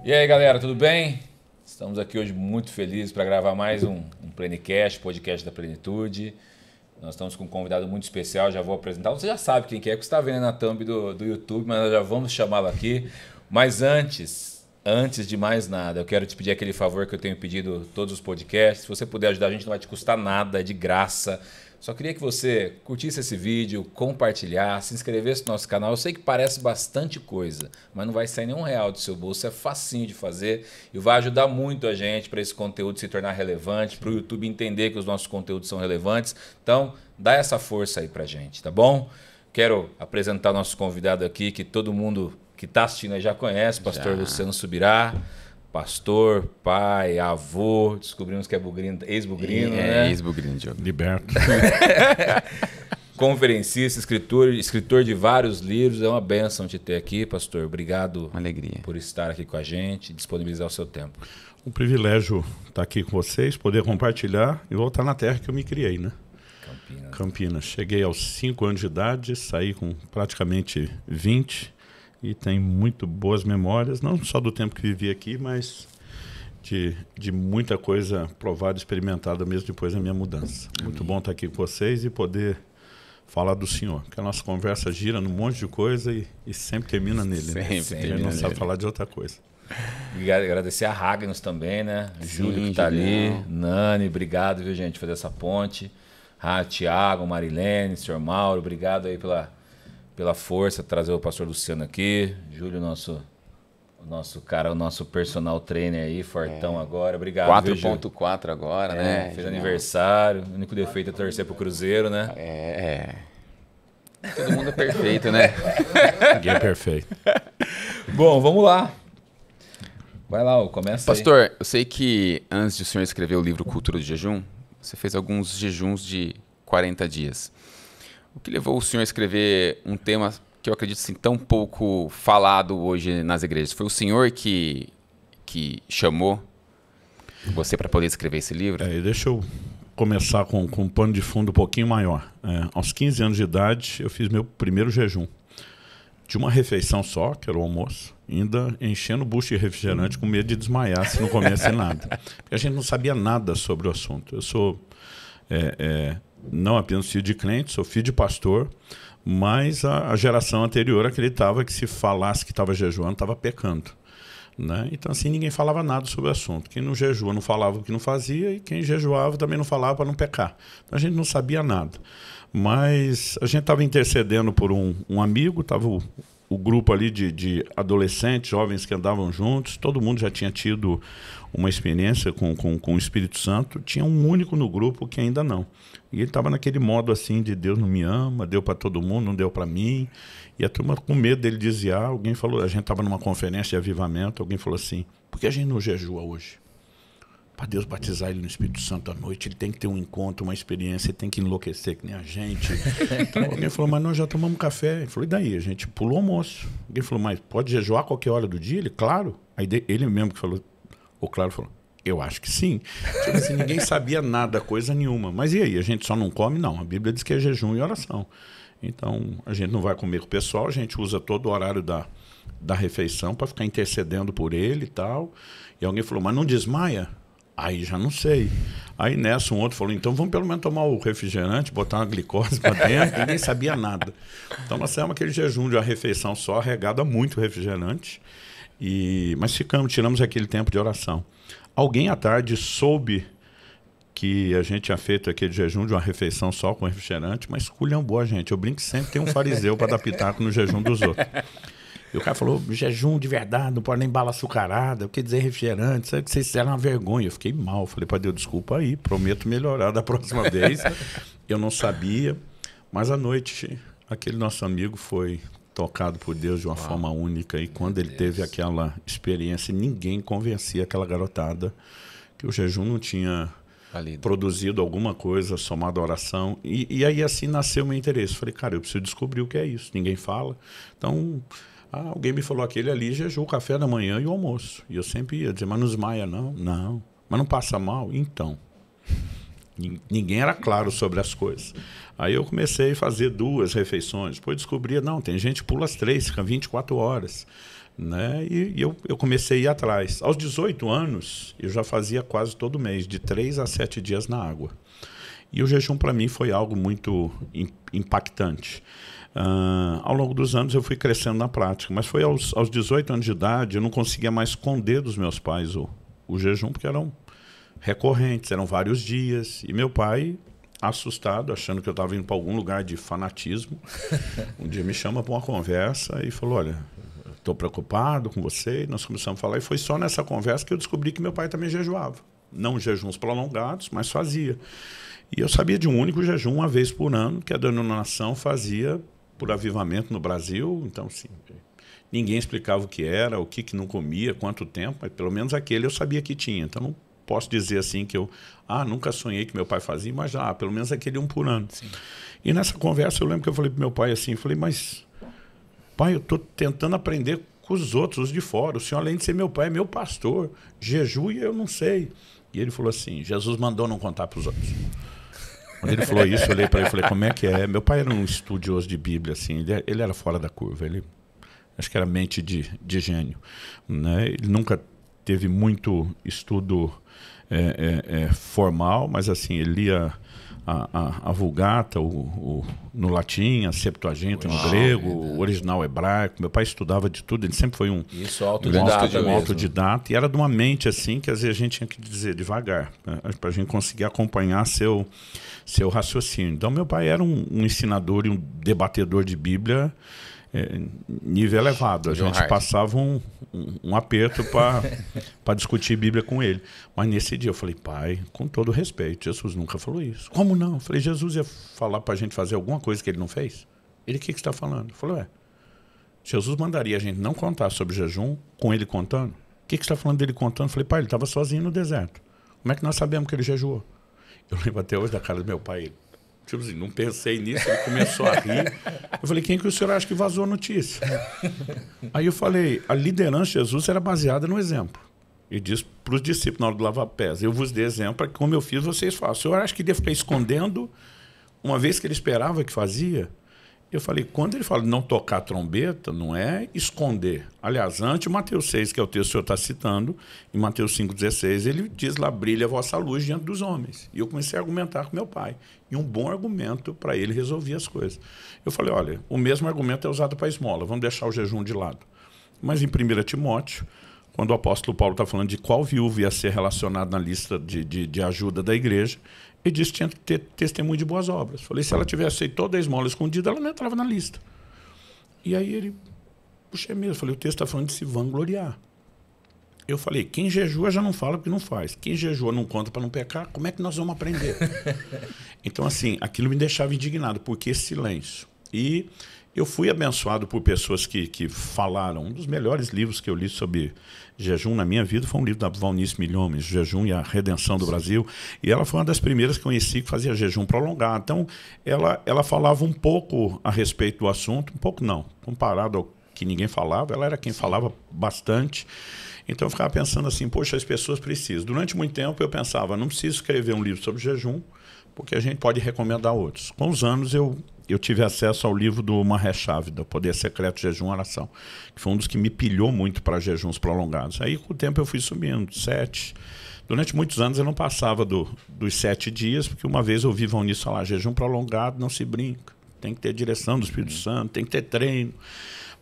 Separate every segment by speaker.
Speaker 1: E aí, galera, tudo bem? Estamos aqui hoje muito felizes para gravar mais um Plenicast, podcast da Plenitude. Nós estamos com um convidado muito especial, já vou apresentar. Você já sabe quem que é, porque você está vendo na thumb do YouTube, mas nós já vamos chamá-lo aqui. Mas antes de mais nada, eu quero te pedir aquele favor que eu tenho pedido todos os podcasts. Se você puder ajudar a gente, não vai te custar nada, é de graça. Só queria que você curtisse esse vídeo, compartilhasse, se inscrevesse no nosso canal. Eu sei que parece bastante coisa, mas não vai sair nenhum real do seu bolso. É facinho de fazer e vai ajudar muito a gente para esse conteúdo se tornar relevante, para o YouTube entender que os nossos conteúdos são relevantes. Então, dá essa força aí para a gente, tá bom? Quero apresentar nosso convidado aqui, que todo mundo que está assistindo aí já conhece, pastor Luciano Subirá. Pastor, pai, avô, descobrimos que é bugrino, ex-bugrino, né?
Speaker 2: Ex-bugrino, Diogo.
Speaker 3: Liberto.
Speaker 1: Conferencista, escritor de vários livros. É uma bênção te ter aqui, pastor. Obrigado.
Speaker 2: Uma alegria.
Speaker 1: Por estar aqui com a gente, disponibilizar o seu tempo.
Speaker 3: Um privilégio estar aqui com vocês, poder compartilhar e voltar na terra que eu me criei, né? Campinas. Cheguei aos 5 anos de idade, saí com praticamente 20 e tenho muito boas memórias, não só do tempo que vivi aqui, mas de muita coisa provada, experimentada mesmo depois da minha mudança. Amém. Muito bom estar aqui com vocês e poder falar do Senhor, porque a nossa conversa gira num monte de coisa e sempre termina nele.
Speaker 2: Sempre,
Speaker 3: né? A gente não sabe falar de outra coisa.
Speaker 1: Obrigado, agradecer a Ragnos também, né? Júlio que está ali, Nani, obrigado, viu, gente, por fazer essa ponte. Tiago, Marilene, Sr. Mauro, obrigado aí pela força, trazer o pastor Luciano aqui. Júlio, nosso cara, o nosso personal trainer aí, fortão agora. Obrigado.
Speaker 2: 4.4 agora, né?
Speaker 1: Fez aniversário. O único defeito é torcer pro Cruzeiro, né?
Speaker 2: Todo mundo é perfeito, né?
Speaker 3: Ninguém é perfeito.
Speaker 1: Bom, vamos lá. Vai lá, começa
Speaker 2: Pastor,
Speaker 1: aí.
Speaker 2: Eu sei que antes de o senhor escrever o livro Cultura do Jejum, você fez alguns jejuns de 40 dias. O que levou o senhor a escrever um tema que eu acredito assim, tão pouco falado hoje nas igrejas? Foi o senhor que chamou você para poder escrever esse livro?
Speaker 3: Deixa eu começar com um pano de fundo um pouquinho maior. Aos 15 anos de idade, eu fiz meu primeiro jejum. De uma refeição só, que era o almoço, ainda enchendo o bucho de refrigerante com medo de desmaiar se não comesse nada. Porque a gente não sabia nada sobre o assunto. Eu sou não apenas filho de crente, sou filho de pastor, mas a geração anterior acreditava que se falasse que estava jejuando, estava pecando. Né? Então, assim, ninguém falava nada sobre o assunto. Quem não jejua não falava o que não fazia e quem jejuava também não falava para não pecar. Então, a gente não sabia nada. Mas a gente estava intercedendo por um amigo, estava o grupo ali de adolescentes, jovens que andavam juntos, todo mundo já tinha tido uma experiência com o Espírito Santo, tinha um único no grupo que ainda não. E ele estava naquele modo assim de Deus não me ama, deu para todo mundo, não deu para mim. E a turma com medo dele desviar, alguém falou, a gente estava numa conferência de avivamento, alguém falou assim, por que a gente não jejua hoje? Para Deus batizar ele no Espírito Santo à noite, ele tem que ter um encontro, uma experiência, ele tem que enlouquecer que nem a gente. Então alguém falou, mas nós já tomamos café. Ele falou, e daí? A gente pulou o almoço. Alguém falou, mas pode jejuar a qualquer hora do dia? Ele, claro. Aí ele mesmo que falou, o Claro falou, eu acho que sim. Tipo assim, ninguém sabia nada, coisa nenhuma. Mas e aí, a gente só não come? Não, a Bíblia diz que é jejum e oração. Então, a gente não vai comer com o pessoal, a gente usa todo o horário da refeição para ficar intercedendo por ele e tal. E alguém falou, mas não desmaia? Aí já não sei. Aí nessa um outro falou, então vamos pelo menos tomar o refrigerante, botar uma glicose para dentro. Ninguém sabia nada. Então nós fizemos aquele jejum de uma refeição só, regado a muito refrigerante. Mas tiramos aquele tempo de oração. Alguém à tarde soube que a gente tinha feito aquele jejum de uma refeição só com refrigerante, mas culhambou a gente. Eu brinco que sempre tem um fariseu para dar pitaco no jejum dos outros. E o cara falou, jejum de verdade, não pode nem bala açucarada, eu queria dizer refrigerante, sabe que vocês fizeram uma vergonha. Eu fiquei mal, falei para Deus, desculpa aí, prometo melhorar da próxima vez. Eu não sabia, mas à noite aquele nosso amigo foi tocado por Deus de uma forma única e quando ele teve aquela experiência, ninguém convencia aquela garotada que o jejum não tinha produzido alguma coisa somado à oração. E aí assim nasceu o meu interesse. Falei, cara, eu preciso descobrir o que é isso, ninguém fala. Então... alguém me falou, aquele ali jejua o café da manhã e o almoço. E eu sempre ia dizer, mas não desmaia não? Não. Mas não passa mal? Então. Ninguém era claro sobre as coisas. Aí eu comecei a fazer 2 refeições. Depois descobria, não, tem gente que pula as 3, fica 24 horas. Né? E eu comecei a ir atrás. Aos 18 anos, eu já fazia quase todo mês, de 3 a 7 dias na água. E o jejum para mim foi algo muito impactante. Ao longo dos anos eu fui crescendo na prática, mas foi aos 18 anos de idade, eu não conseguia mais esconder dos meus pais o jejum, porque eram recorrentes, eram vários dias. E meu pai, assustado, achando que eu estava indo para algum lugar de fanatismo, um dia me chama para uma conversa e falou, olha, estou preocupado com você. E nós começamos a falar, e foi só nessa conversa que eu descobri que meu pai também jejuava. Não jejuns prolongados, mas fazia. E eu sabia de um único jejum, uma vez por ano, que a denominação fazia por avivamento no Brasil. Então, assim, ninguém explicava o que era, o que não comia, quanto tempo, mas pelo menos aquele eu sabia que tinha. Então, não posso dizer assim que eu nunca sonhei que meu pai fazia, mas pelo menos aquele 1 por ano. Sim. E nessa conversa eu lembro que eu falei para meu pai assim, falei, mas pai, eu estou tentando aprender com os outros, os de fora. O senhor, além de ser meu pai, é meu pastor. Jejum e eu não sei. E ele falou assim, Jesus mandou não contar para os outros. Quando ele falou isso, eu olhei para ele e falei, como é que é? Meu pai era um estudioso de Bíblia, assim, ele era fora da curva, ele acho que era mente de gênio. Né? Ele nunca teve muito estudo formal, mas assim, ele lia a Vulgata no latim, a Septuaginta no grego, o original hebraico. Meu pai estudava de tudo, ele sempre foi um autodidata, e era de uma mente assim que às vezes a gente tinha que dizer devagar, né, para a gente conseguir acompanhar seu raciocínio. Então meu pai era um ensinador e um debatedor de Bíblia nível elevado. A gente passava um aperto para discutir Bíblia com ele. Mas nesse dia eu falei, pai, com todo respeito, Jesus nunca falou isso. Como não? Eu falei, Jesus ia falar para a gente fazer alguma coisa que ele não fez? Ele, o que você está falando? Eu falei, Jesus mandaria a gente não contar sobre jejum com ele contando? O que você está falando dele contando? Eu falei, pai, ele estava sozinho no deserto. Como é que nós sabemos que ele jejuou? Eu lembro até hoje da cara do meu pai. Tipo assim, não pensei nisso, ele começou a rir. Eu falei, quem que o senhor acha que vazou a notícia? Aí eu falei, a liderança de Jesus era baseada no exemplo. Ele disse para os discípulos na hora do lavar pés, eu vos dei exemplo para que, como eu fiz, vocês façam. O senhor acha que deve ficar escondendo uma vez que ele esperava que fazia? Eu falei, quando ele fala não tocar trombeta, não é esconder. Aliás, antes, Mateus 6, que é o texto que o senhor está citando, em Mateus 5,16, ele diz lá, brilha a vossa luz diante dos homens. E eu comecei a argumentar com meu pai. E um bom argumento para ele resolver as coisas. Eu falei, olha, o mesmo argumento é usado para a esmola, vamos deixar o jejum de lado. Mas em 1 Timóteo, quando o apóstolo Paulo está falando de qual viúva ia ser relacionado na lista de ajuda da igreja, ele disse que tinha que ter testemunho de boas obras. Falei, se ela tivesse feito toda a esmola escondida, ela não entrava na lista. E aí ele, puxa, é mesmo. Falei, o texto está falando de se vangloriar. Eu falei, quem jejua já não fala porque não faz. Quem jejua não conta para não pecar, como é que nós vamos aprender? Então, assim, aquilo me deixava indignado, porque esse silêncio. E eu fui abençoado por pessoas que falaram. Um dos melhores livros que eu li sobre jejum na minha vida foi um livro da Valnice Milhomes, Jejum e a Redenção do Brasil. E ela foi uma das primeiras que conheci que fazia jejum prolongado. Então, ela falava um pouco a respeito do assunto, um pouco não, comparado ao que ninguém falava, ela era quem falava bastante. Então, eu ficava pensando assim, poxa, as pessoas precisam. Durante muito tempo, eu pensava, não preciso escrever um livro sobre jejum, porque a gente pode recomendar outros. Com os anos, eu tive acesso ao livro do Mahesh Chavda, Poder Secreto, Jejum e Oração, que foi um dos que me pilhou muito para jejuns prolongados. Aí, com o tempo, eu fui subindo, 7. Durante muitos anos, eu não passava dos 7 dias, porque uma vez eu ouvi Valnice falar, jejum prolongado não se brinca, tem que ter direção do Espírito Santo, tem que ter treino.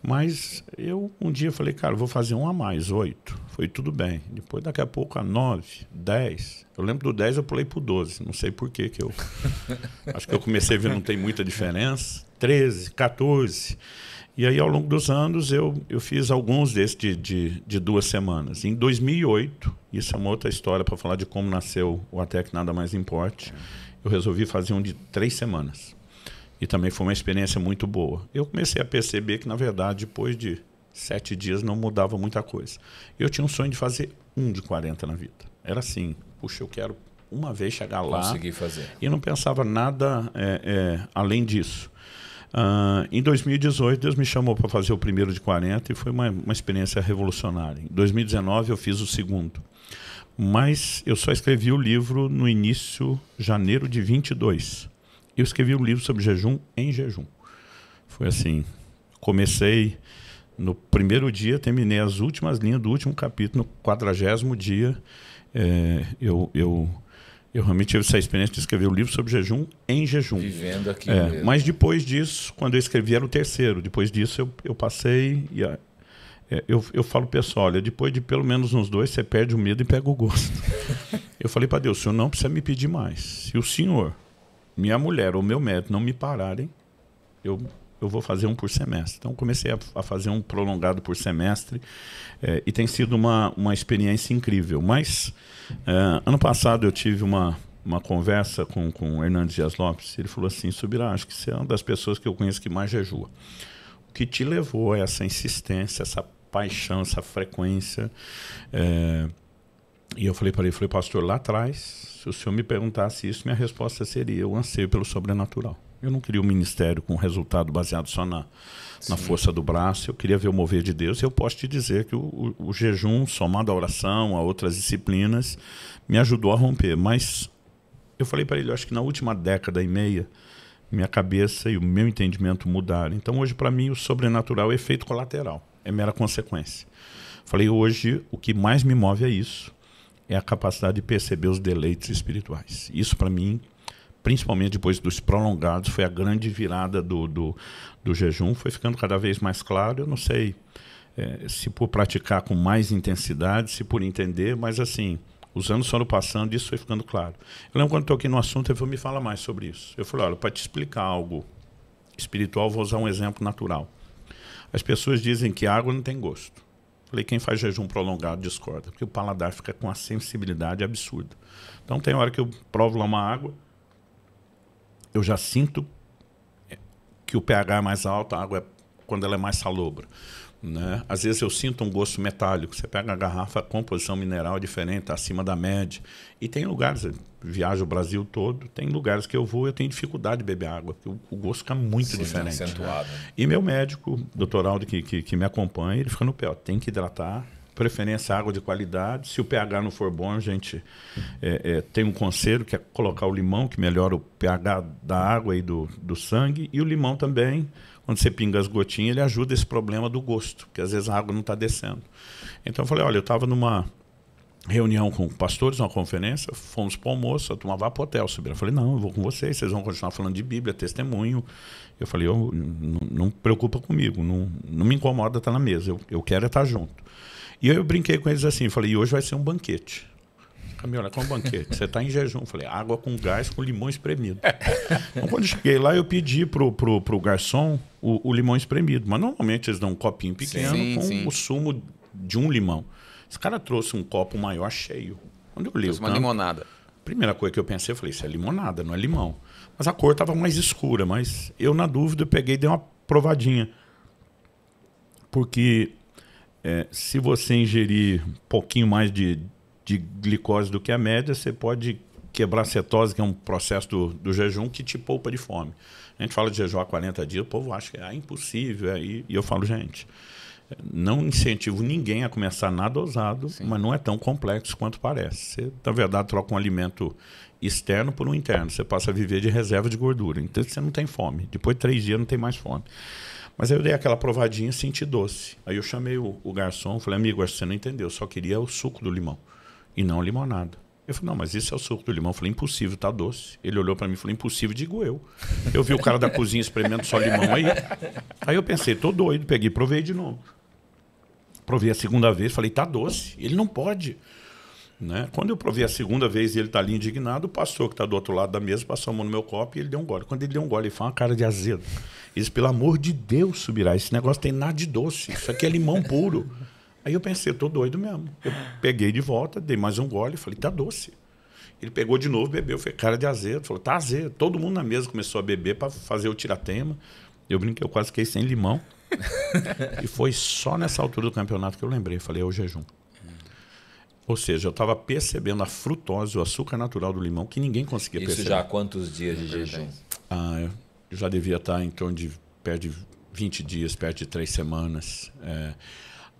Speaker 3: Mas eu um dia falei, cara, eu vou fazer um a mais, 8. Foi tudo bem. Depois, daqui a pouco, a 9, 10. Eu lembro do 10, eu pulei pro 12. Não sei por que eu... Acho que eu comecei a ver, não tem muita diferença. 13, 14. E aí, ao longo dos anos, eu fiz alguns desses de 2 semanas. Em 2008, isso é uma outra história para falar de como nasceu o Até Que Nada Mais Importe, eu resolvi fazer um de 3 semanas. E também foi uma experiência muito boa. Eu comecei a perceber que, na verdade, depois de 7 dias não mudava muita coisa. Eu tinha um sonho de fazer um de 40 na vida. Era assim, puxa, eu quero uma vez chegar lá.
Speaker 1: Consegui fazer.
Speaker 3: E não pensava nada além disso. Em 2018, Deus me chamou para fazer o primeiro de 40 e foi uma experiência revolucionária. Em 2019, eu fiz o segundo. Mas eu só escrevi o livro no início de janeiro de 22. Eu escrevi um livro sobre jejum em jejum. Foi assim, comecei no primeiro dia, terminei as últimas linhas do último capítulo, no 40º dia. Eu realmente tive essa experiência de escrever um livro sobre jejum em jejum.
Speaker 1: Vivendo aqui mesmo.
Speaker 3: Mas depois disso, quando eu escrevi, era o terceiro. Depois disso, eu passei... Eu falo, pessoal, olha, depois de pelo menos uns 2, você perde o medo e pega o gosto. Eu falei para Deus, o senhor não precisa me pedir mais. Se o senhor, minha mulher ou meu médico não me pararem, eu vou fazer um por semestre. Então, comecei a fazer um prolongado por semestre e tem sido uma experiência incrível. Mas, ano passado, eu tive uma conversa com o Hernandes Dias Lopes. Ele falou assim, Subirá, acho que você é uma das pessoas que eu conheço que mais jejua. O que te levou a essa insistência, essa paixão, essa frequência? E eu falei para ele, pastor, lá atrás, se o senhor me perguntasse isso, minha resposta seria o anseio pelo sobrenatural. Eu não queria um ministério com resultado baseado só na força do braço, eu queria ver o mover de Deus. E eu posso te dizer que o jejum, somado à oração, a outras disciplinas, me ajudou a romper. Mas eu falei para ele, eu acho que na última década e meia, minha cabeça e o meu entendimento mudaram. Então hoje para mim o sobrenatural é efeito colateral, é mera consequência. Falei, hoje o que mais me move é isso, é a capacidade de perceber os deleites espirituais. Isso para mim, principalmente depois dos prolongados, foi a grande virada do jejum, foi ficando cada vez mais claro. Eu não sei se por praticar com mais intensidade, se por entender, mas assim, os anos foram passando e isso foi ficando claro. Eu lembro quando eu toquei no assunto, ele falou, me fala mais sobre isso. Eu falei, olha, para te explicar algo espiritual, vou usar um exemplo natural. As pessoas dizem que água não tem gosto. Falei, quem faz jejum prolongado discorda, porque o paladar fica com uma sensibilidade absurda. Então tem hora que eu provo lá uma água, eu já sinto que o pH é mais alto, a água quando ela é mais salobra. Né? Às vezes eu sinto um gosto metálico. Você pega a garrafa, a composição mineral é diferente, acima da média. E tem lugares, eu viajo o Brasil todo, tem lugares que eu vou e eu tenho dificuldade de beber água, porque o gosto fica muito diferente.
Speaker 1: Acentuado.
Speaker 3: E meu médico, doutor Aldo, que me acompanha, ele fica no pé, ó, tem que hidratar, preferência água de qualidade. Se o pH não for bom, a gente tem um conselho que é colocar o limão, que melhora o pH da água e do sangue, e o limão também, quando você pinga as gotinhas, ele ajuda esse problema do gosto, porque às vezes a água não está descendo. Então eu falei, olha, eu estava numa reunião com pastores, uma conferência, fomos para o almoço, eu tomava pro hotel, subir. Eu falei, não, eu vou com vocês vão continuar falando de Bíblia, testemunho. Eu falei, não preocupa comigo, não me incomoda estar na mesa, eu quero estar junto. E eu brinquei com eles assim, falei, e hoje vai ser um banquete. Camila, qual é um banquete? Você está em jejum. Eu falei, água com gás com limão espremido. Então, quando eu cheguei lá, eu pedi pro garçom o limão espremido. Mas normalmente eles dão um copinho pequeno com o sumo de um limão. Esse cara trouxe um copo maior cheio. Quando eu li
Speaker 2: uma limonada.
Speaker 3: Primeira coisa que eu pensei, eu falei, isso é limonada, não é limão. Mas a cor estava mais escura. Mas eu, na dúvida, eu peguei e dei uma provadinha. Porque se você ingerir um pouquinho mais de glicose do que a média, você pode quebrar a cetose, que é um processo do jejum que te poupa de fome. A gente fala de jejum há 40 dias, o povo acha que é impossível. E eu falo, gente, não incentivo ninguém a começar nada ousado, mas não é tão complexo quanto parece. Você, na verdade, troca um alimento externo por um interno. Você passa a viver de reserva de gordura. Então você não tem fome. Depois de 3 dias não tem mais fome. Mas aí eu dei aquela provadinha e senti doce. Aí eu chamei o garçom, falei, amigo, acho que você não entendeu, eu só queria o suco do limão e não a limonada. Eu falei, não, mas isso é o suco do limão. Eu falei, impossível, tá doce. Ele olhou para mim e falou, impossível, digo eu. Eu vi o cara da cozinha experimentando só limão aí. Aí eu pensei, tô doido, peguei e provei de novo. Provei a segunda vez, falei, tá doce, ele não pode. Né? Quando eu provei a segunda vez e ele tá ali indignado, o pastor que tá do outro lado da mesa passou a mão no meu copo e ele deu um gole. Quando ele deu um gole, ele fez uma cara de azedo. Ele disse, pelo amor de Deus, Subirá, esse negócio tem nada de doce, isso aqui é limão puro. Aí eu pensei, eu tô doido mesmo. Eu peguei de volta, dei mais um gole e falei, tá doce. Ele pegou de novo, bebeu, fez cara de azedo, falou, tá azedo. Todo mundo na mesa começou a beber para fazer o tiratema. Eu brinquei, eu quase fiquei sem limão. E foi só nessa altura do campeonato que eu lembrei, falei, é o jejum. Ou seja, eu estava percebendo a frutose, o açúcar natural do limão, que ninguém conseguia perceber.
Speaker 1: Isso já há quantos dias de jejum?
Speaker 3: Eu já devia estar em torno de perto de 20 dias, perto de 3 semanas.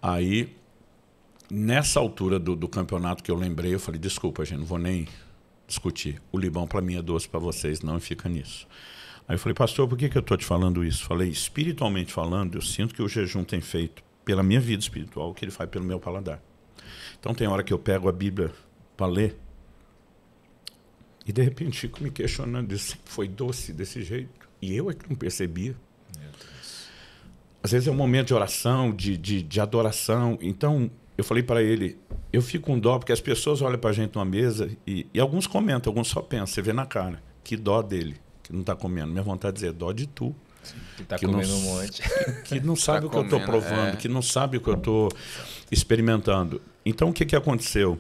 Speaker 3: Aí Nessa altura do campeonato que eu lembrei, eu falei, desculpa, gente, não vou nem discutir. O limão para mim é doce, para vocês não, e fica nisso. Aí eu falei, pastor, por que eu estou te falando isso? Falei, espiritualmente falando, eu sinto que o jejum tem feito pela minha vida espiritual o que ele faz pelo meu paladar. Então tem hora que eu pego a Bíblia para ler e de repente fico me questionando, isso foi doce desse jeito? E eu é que não percebia. Às vezes é um momento de oração, de adoração. Então eu falei para ele, eu fico com dó porque as pessoas olham para a gente numa mesa e alguns comentam, alguns só pensam, você vê na cara, que dó dele, que não está comendo. Minha vontade de dizer, dó de tu.
Speaker 1: Que está comendo um monte.
Speaker 3: Que não sabe o que eu estou provando, que não sabe o que eu estou experimentando. Então, o que aconteceu?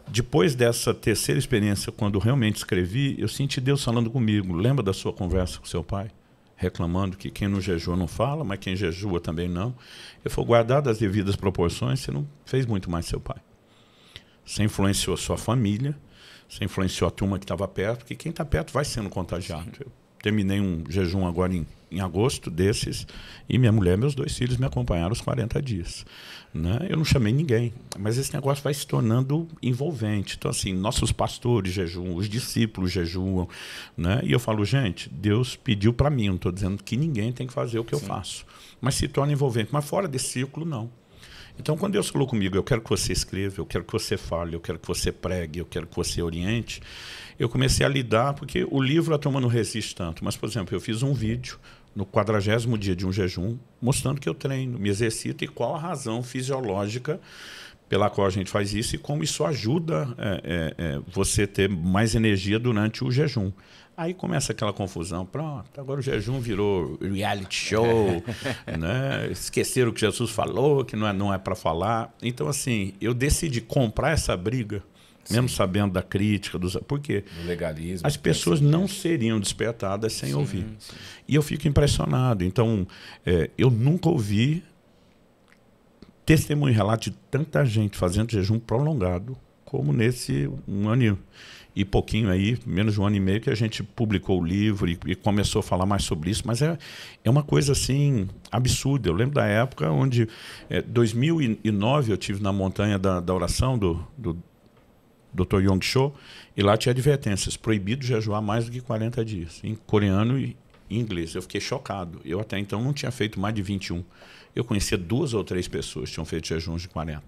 Speaker 3: Depois dessa terceira experiência, quando realmente escrevi, eu senti Deus falando comigo. Lembra da sua conversa com seu pai? Reclamando que quem não jejua não fala, mas quem jejua também não. Ele falou, guardado as devidas proporções, você não fez muito mais seu pai. Você influenciou a sua família, você influenciou a turma que estava perto, porque quem está perto vai sendo contagiado. Eu terminei um jejum agora em agosto desses, e minha mulher e meus 2 filhos me acompanharam os 40 dias. Né? Eu não chamei ninguém, mas esse negócio vai se tornando envolvente. Então, assim, nossos pastores jejuam, os discípulos jejuam. Né? E eu falo, gente, Deus pediu para mim, não estou dizendo que ninguém tem que fazer o que eu faço, mas se torna envolvente. Mas fora desse círculo, não. Então, quando Deus falou comigo, eu quero que você escreva, eu quero que você fale, eu quero que você pregue, eu quero que você oriente, eu comecei a lidar, porque o livro a turma não resiste tanto. Mas, por exemplo, eu fiz um vídeo no 40º dia de um jejum, mostrando que eu treino, me exercito e qual a razão fisiológica pela qual a gente faz isso e como isso ajuda você ter mais energia durante o jejum. Aí começa aquela confusão, pronto, agora o jejum virou reality show, né? Esqueceram o que Jesus falou, que não é para falar. Então, assim, eu decidi comprar essa briga, mesmo sabendo da crítica, por quê?
Speaker 1: Do legalismo.
Speaker 3: As pessoas não seriam despertadas sem ouvir. Sim. E eu fico impressionado. Então, eu nunca ouvi testemunho e relato de tanta gente fazendo jejum prolongado como nesse 1 ano e pouquinho aí, menos de 1 ano e meio, que a gente publicou o livro e começou a falar mais sobre isso. Mas é uma coisa assim absurda. Eu lembro da época onde, 2009, eu estive na montanha da oração do Dr. Yong Cho, e lá tinha advertências, proibido jejuar mais do que 40 dias, em coreano e em inglês. Eu fiquei chocado. Eu até então não tinha feito mais de 21. Eu conhecia 2 ou 3 pessoas que tinham feito jejuns de 40.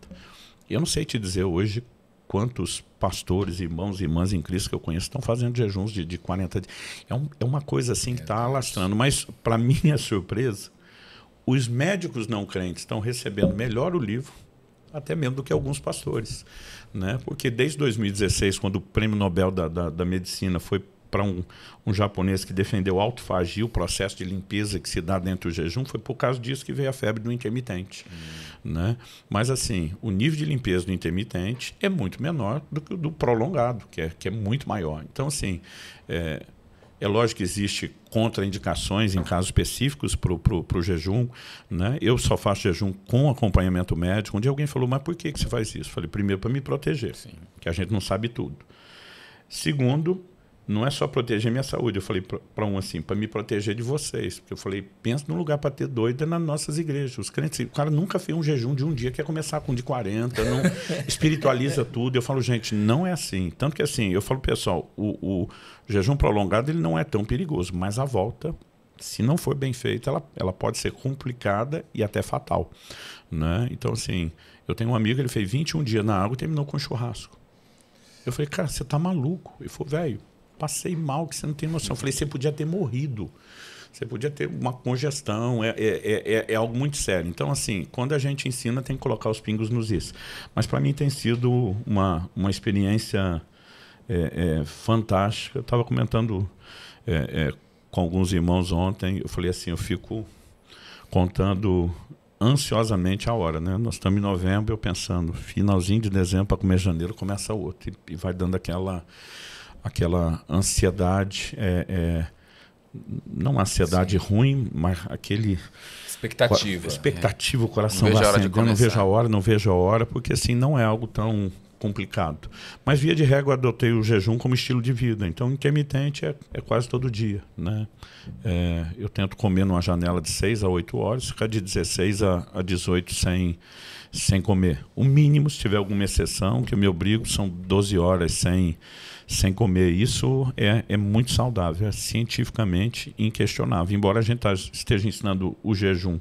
Speaker 3: Eu não sei te dizer hoje quantos pastores, irmãos e irmãs em Cristo que eu conheço estão fazendo jejuns de 40 dias. É uma coisa assim que está alastrando. Mas, para minha surpresa, os médicos não crentes estão recebendo melhor o livro, até mesmo do que alguns pastores. Né? Porque desde 2016, quando o Prêmio Nobel da Medicina foi para um japonês que defendeu a autofagia, o processo de limpeza que se dá dentro do jejum, foi por causa disso que veio a febre do intermitente. Né? Mas, assim, o nível de limpeza do intermitente é muito menor do que o do prolongado, que é muito maior. Então, assim, é lógico que existe contraindicações em casos específicos para o jejum. Né? Eu só faço jejum com acompanhamento médico. Um dia alguém falou, mas por que você faz isso? Eu falei, primeiro, para me proteger, que a gente não sabe tudo. Segundo, não é só proteger minha saúde. Eu falei para assim, para me proteger de vocês. Porque eu falei, pensa num lugar para ter doida nas nossas igrejas. Os crentes, o cara nunca fez um jejum de um dia, quer começar com de 40, não espiritualiza tudo. Eu falo, gente, não é assim. Tanto que assim, eu falo, pessoal, o jejum prolongado ele não é tão perigoso, mas a volta, se não for bem feita, ela pode ser complicada e até fatal. Né? Então, assim, eu tenho um amigo, ele fez 21 dias na água e terminou com um churrasco. Eu falei, cara, você tá maluco? Ele falou, velho, passei mal, que você não tem noção. Eu falei, você podia ter morrido. Você podia ter uma congestão. É algo muito sério. Então, assim, quando a gente ensina, tem que colocar os pingos nos is. Mas, para mim, tem sido uma experiência fantástica. Eu estava comentando com alguns irmãos ontem. Eu falei assim, eu fico contando ansiosamente a hora, né? Nós estamos em novembro, eu pensando, finalzinho de dezembro para começo de janeiro, começa outro. E vai dando aquela ansiedade, não ansiedade ruim, mas aquele... Expectativa, o coração vai acendendo, não vejo a hora, porque assim, não é algo tão complicado. Mas, via de regra, eu adotei o jejum como estilo de vida. Então, intermitente é quase todo dia. Né? Eu tento comer numa janela de 6 a 8 horas, ficar de 16 a 18 sem comer. O mínimo, se tiver alguma exceção, que eu me obrigo, são 12 horas sem comer. Isso é muito saudável, é cientificamente inquestionável. Embora a gente esteja ensinando o jejum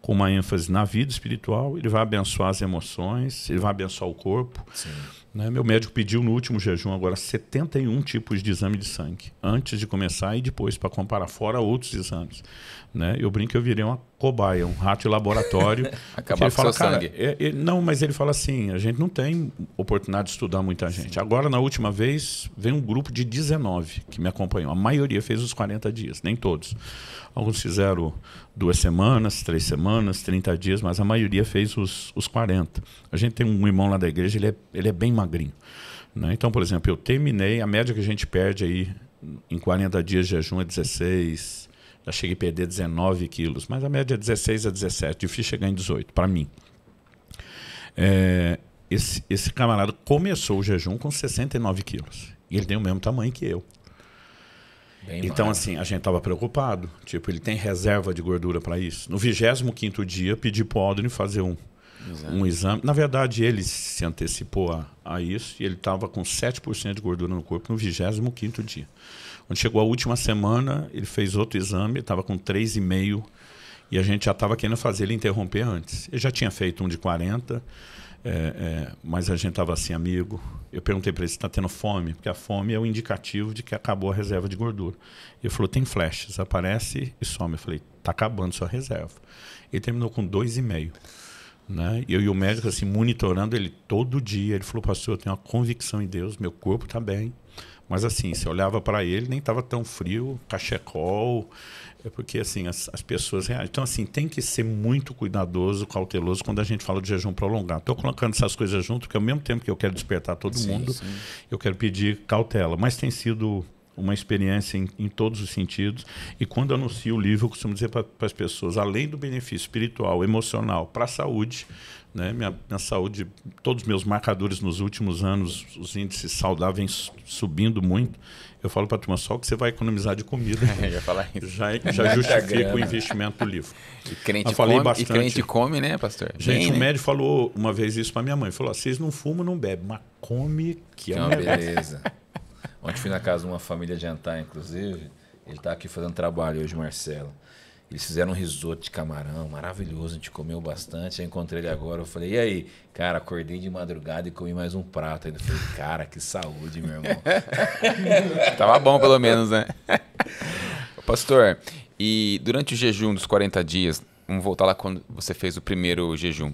Speaker 3: com uma ênfase na vida espiritual, ele vai abençoar as emoções, ele vai abençoar o corpo.
Speaker 1: Sim.
Speaker 3: Né? Meu médico pediu no último jejum agora 71 tipos de exame de sangue, antes de começar e depois, para comparar, fora outros exames. Né? Eu brinco que eu virei uma cobaia, um rato de laboratório.
Speaker 2: Acabar com seu sangue.
Speaker 3: Não, mas ele fala assim, a gente não tem oportunidade de estudar muita gente. Sim. Agora, na última vez, veio um grupo de 19 que me acompanhou. A maioria fez os 40 dias, nem todos. Alguns fizeram 2 semanas, 3 semanas, 30 dias, mas a maioria fez os 40. A gente tem um irmão lá da igreja, ele é bem magrinho. Né? Então, por exemplo, eu terminei, a média que a gente perde aí em 40 dias de jejum é 16, já cheguei a perder 19 quilos, mas a média é 16 a 17, difícil chegar em 18, para mim. Esse camarada começou o jejum com 69 quilos, e ele tem o mesmo tamanho que eu. Então, assim, a gente estava preocupado. Tipo, ele tem reserva de gordura para isso. No 25º dia, pedi para o Aldrin fazer um exame. Na verdade, ele se antecipou a isso e ele estava com 7% de gordura no corpo no 25º dia. Quando chegou a última semana, ele fez outro exame, estava com 3,5 e a gente já estava querendo fazer ele interromper antes. Ele já tinha feito um de 40, mas a gente estava assim, amigo. Eu perguntei para ele se está tendo fome, porque a fome é o indicativo de que acabou a reserva de gordura. Ele falou, tem flashes, aparece e some. Eu falei, está acabando sua reserva. Ele terminou com 2,5. Né? Eu e o médico assim, monitorando ele todo dia. Ele falou, pastor, eu tenho uma convicção em Deus, meu corpo está bem. Mas assim, você olhava para ele, nem estava tão frio, cachecol, porque assim, as pessoas reagem. Então assim, tem que ser muito cuidadoso, cauteloso quando a gente fala de jejum prolongado. Estou colocando essas coisas junto, porque ao mesmo tempo que eu quero despertar todo mundo, eu quero pedir cautela. Mas tem sido uma experiência em todos os sentidos. E quando eu anuncio o livro, eu costumo dizer para as pessoas, além do benefício espiritual, emocional, para a saúde, né? Minha saúde, todos os meus marcadores nos últimos anos, os índices saudáveis subindo muito. Eu falo para a turma, só que você vai economizar de comida. já justifica o investimento do livro.
Speaker 2: E crente come, né, pastor?
Speaker 3: Gente, um médico falou uma vez isso para minha mãe. Falou, vocês não fumam, não bebem, mas come que é uma
Speaker 1: beleza. Ontem fui na casa de uma família jantar, inclusive. Ele está aqui fazendo trabalho hoje, Marcelo. Eles fizeram um risoto de camarão maravilhoso, a gente comeu bastante. Aí encontrei ele agora, eu falei, e aí? Cara, acordei de madrugada e comi mais um prato. Ele falou, cara, que saúde, meu irmão.
Speaker 2: Tava bom, pelo menos, né? Pastor, e durante o jejum dos 40 dias, vamos voltar lá quando você fez o primeiro jejum.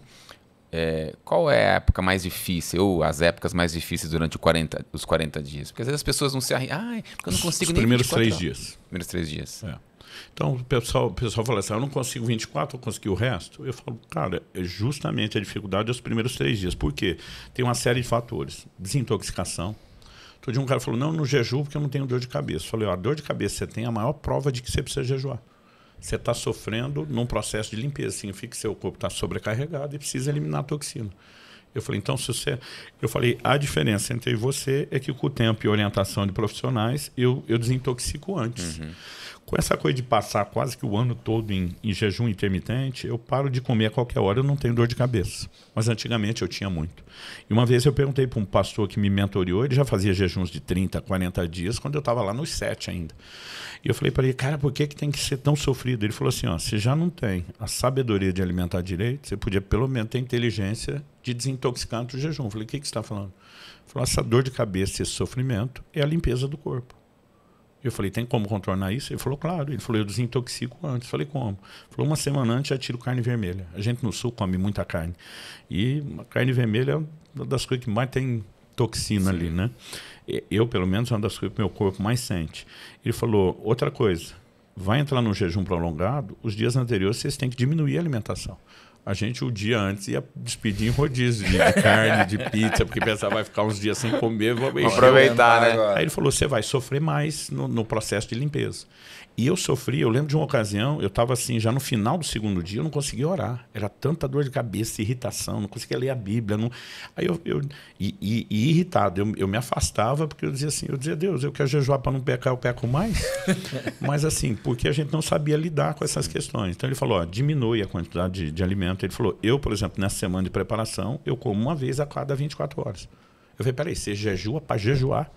Speaker 2: Qual é a época mais difícil, ou as épocas mais difíceis durante os 40 dias? Porque às vezes as pessoas não se arriscam. Porque eu não consigo nem 24
Speaker 3: horas. Os
Speaker 2: primeiros 3 dias.
Speaker 3: Então, o pessoal fala assim, eu não consigo 24, eu consegui o resto. Eu falo, cara, é justamente a dificuldade dos primeiros 3 dias. Por quê? Tem uma série de fatores. Desintoxicação. Todo dia um cara falou, não, no jejum porque eu não tenho dor de cabeça. Eu falei, a dor de cabeça você tem a maior prova de que você precisa jejuar. Você está sofrendo num processo de limpeza. Significa que seu corpo está sobrecarregado e precisa eliminar a toxina. Eu falei, então, a diferença entre você é que com o tempo e orientação de profissionais, eu desintoxico antes. Com essa coisa de passar quase que o ano todo em jejum intermitente, eu paro de comer a qualquer hora, eu não tenho dor de cabeça. Mas antigamente eu tinha muito. E uma vez eu perguntei para um pastor que me mentoriou, ele já fazia jejuns de 30, 40 dias, quando eu estava lá nos 7 ainda. E eu falei para ele, cara, por que tem que ser tão sofrido? Ele falou assim, você já não tem a sabedoria de alimentar direito, você podia pelo menos ter inteligência de desintoxicar antes do jejum. Eu falei, o que você está falando? Ele falou, essa dor de cabeça, esse sofrimento é a limpeza do corpo. Eu falei, tem como contornar isso? Ele falou, claro. Ele falou, eu desintoxico antes. Eu falei, como? Ele falou, uma semana antes já tiro carne vermelha. A gente no sul come muita carne. E a carne vermelha é uma das coisas que mais tem toxina ali, né? Eu, pelo menos, é uma das coisas que meu corpo mais sente. Ele falou, outra coisa, vai entrar no jejum prolongado, os dias anteriores vocês têm que diminuir a alimentação. A gente, o dia antes, ia despedir em rodízio de carne, de pizza, porque pensava, vai ficar uns dias sem comer, vou
Speaker 2: aproveitar, né?
Speaker 3: Aí ele falou, você vai sofrer mais no processo de limpeza. E eu sofri, eu lembro de uma ocasião, eu estava assim, já no final do 2º dia, eu não conseguia orar. Era tanta dor de cabeça, irritação, não conseguia ler a Bíblia. Não... Aí e irritado, eu me afastava, porque eu dizia, Deus, eu quero jejuar para não pecar, eu peco mais. Mas assim, porque a gente não sabia lidar com essas questões. Então ele falou, diminui a quantidade de alimento Ele falou, eu, por exemplo, nessa semana de preparação, eu como uma vez a cada 24 horas. Eu falei, peraí, você jejua para jejuar?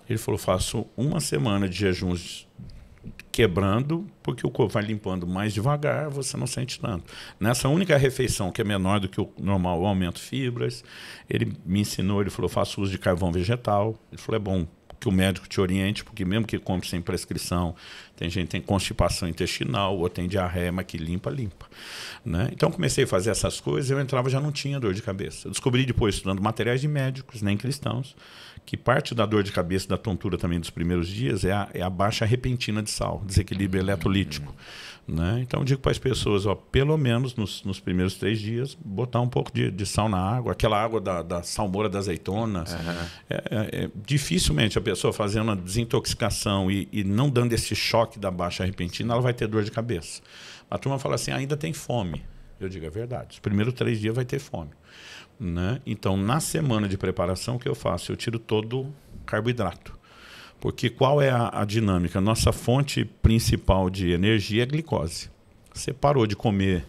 Speaker 3: Ele falou, faço uma semana de jejuns quebrando, porque o corpo vai limpando mais devagar, você não sente tanto. Nessa única refeição, que é menor do que o normal, eu aumento fibras. Ele me ensinou, ele falou, faço uso de carvão vegetal. Ele falou, é bom que o médico te oriente, porque mesmo que compre sem prescrição, tem gente que tem constipação intestinal, ou tem diarreia, mas que limpa, né? Então comecei a fazer essas coisas, eu entrava já não tinha dor de cabeça. Eu descobri depois, estudando materiais de médicos, nem cristãos, que parte da dor de cabeça, da tontura também dos primeiros dias é a baixa repentina de sal, desequilíbrio eletrolítico. Né? Então eu digo para as pessoas, ó, pelo menos nos primeiros 3 dias, botar um pouco de sal na água, aquela água da salmoura da azeitona. Dificilmente a pessoa fazendo a desintoxicação e não dando esse choque da baixa repentina, ela vai ter dor de cabeça. A turma fala assim, ainda tem fome. Eu digo, é verdade, os primeiros 3 dias vai ter fome. Né? Então, na semana de preparação, o que eu faço? Eu tiro todo o carboidrato. Porque qual é a dinâmica? Nossa fonte principal de energia é a glicose. Você parou de comer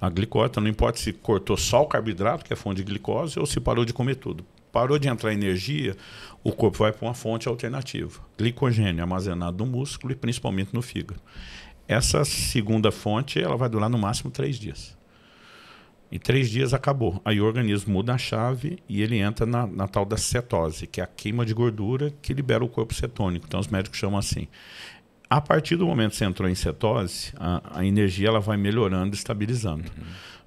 Speaker 3: a glicose, então não importa se cortou só o carboidrato, que é a fonte de glicose, ou se parou de comer tudo. Parou de entrar energia, o corpo vai para uma fonte alternativa. Glicogênio armazenado no músculo e principalmente no fígado. Essa segunda fonte ela vai durar no máximo 3 dias. Em 3 dias acabou. Aí o organismo muda a chave e ele entra na tal da cetose, que é a queima de gordura que libera o corpo cetônico. Então os médicos chamam assim. A partir do momento que você entrou em cetose, a energia ela vai melhorando, estabilizando.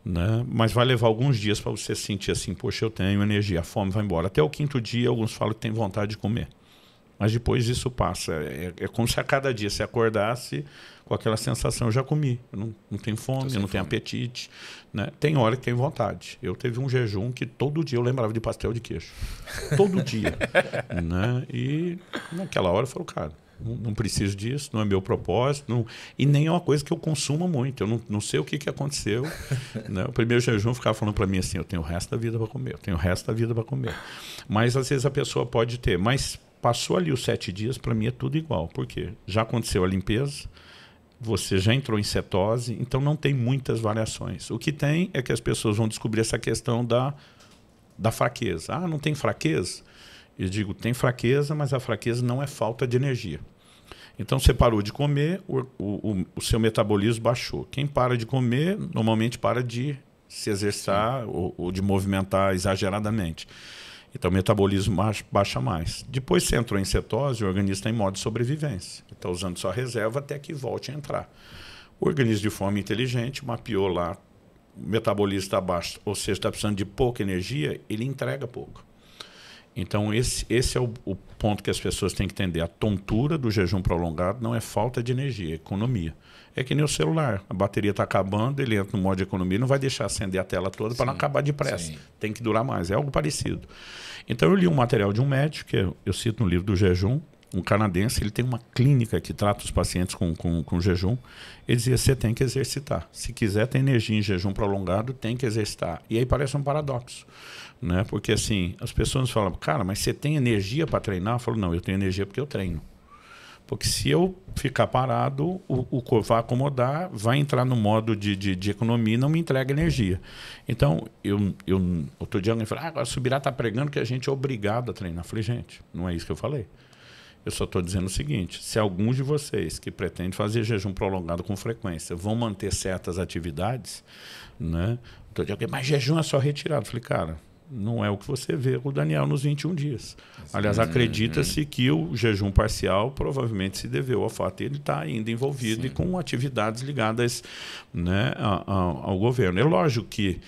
Speaker 3: Né? Mas vai levar alguns dias para você sentir assim, poxa, eu tenho energia, a fome vai embora. Até o 5º dia, alguns falam que tem vontade de comer. Mas depois isso passa. É como se a cada dia você acordasse com aquela sensação, eu já comi, eu não tenho fome, eu não tenho apetite. Né? Tem hora que tem vontade. Eu teve um jejum que todo dia eu lembrava de pastel de queijo. Todo dia. Né? E naquela hora eu falei, cara, não preciso disso, não é meu propósito. E nem é uma coisa que eu consuma muito. Eu não sei o que aconteceu. Né? O primeiro jejum ficava falando para mim assim, eu tenho o resto da vida para comer, eu tenho o resto da vida para comer. Mas às vezes a pessoa pode ter, mas passou ali os 7 dias, para mim é tudo igual. Por quê? Já aconteceu a limpeza, você já entrou em cetose, então não tem muitas variações. O que tem é que as pessoas vão descobrir essa questão da fraqueza. Ah, não tem fraqueza? Eu digo, tem fraqueza, mas a fraqueza não é falta de energia. Então você parou de comer, o seu metabolismo baixou. Quem para de comer, normalmente para de se exercitar ou de movimentar exageradamente. Então o metabolismo baixa mais. Depois você entrou em cetose, o organismo está em modo de sobrevivência. Está usando sua reserva até que volte a entrar. O organismo, de forma inteligente, mapeou lá, o metabolismo está baixo, ou seja, está precisando de pouca energia, ele entrega pouco. Então esse é o ponto que as pessoas têm que entender. A tontura do jejum prolongado não é falta de energia, é economia. É que nem o celular. A bateria está acabando, ele entra no modo de economia, não vai deixar acender a tela toda para não acabar depressa. Tem que durar mais. É algo parecido. Então eu li um material de um médico, que eu cito no livro do jejum, um canadense, ele tem uma clínica que trata os pacientes com jejum. Ele dizia, você tem que exercitar. Se quiser ter energia em jejum prolongado, tem que exercitar. E aí parece um paradoxo. Né? Porque assim, as pessoas falam, cara, mas você tem energia para treinar? Eu falo, não, eu tenho energia porque eu treino. Porque se eu ficar parado, o corpo vai acomodar, vai entrar no modo de economia e não me entrega energia. Então, outro dia alguém falou, agora o Subirá está pregando que a gente é obrigado a treinar. Eu falei, gente, não é isso que eu falei. Eu só estou dizendo o seguinte, se alguns de vocês que pretendem fazer jejum prolongado com frequência vão manter certas atividades, né? Outro dia, mas jejum é só retirado. Eu falei, cara, não é o que você vê com o Daniel nos 21 dias. Aliás, acredita-se que o jejum parcial provavelmente se deveu ao fato de ele estar ainda envolvido e com atividades ligadas, né, ao governo. É lógico que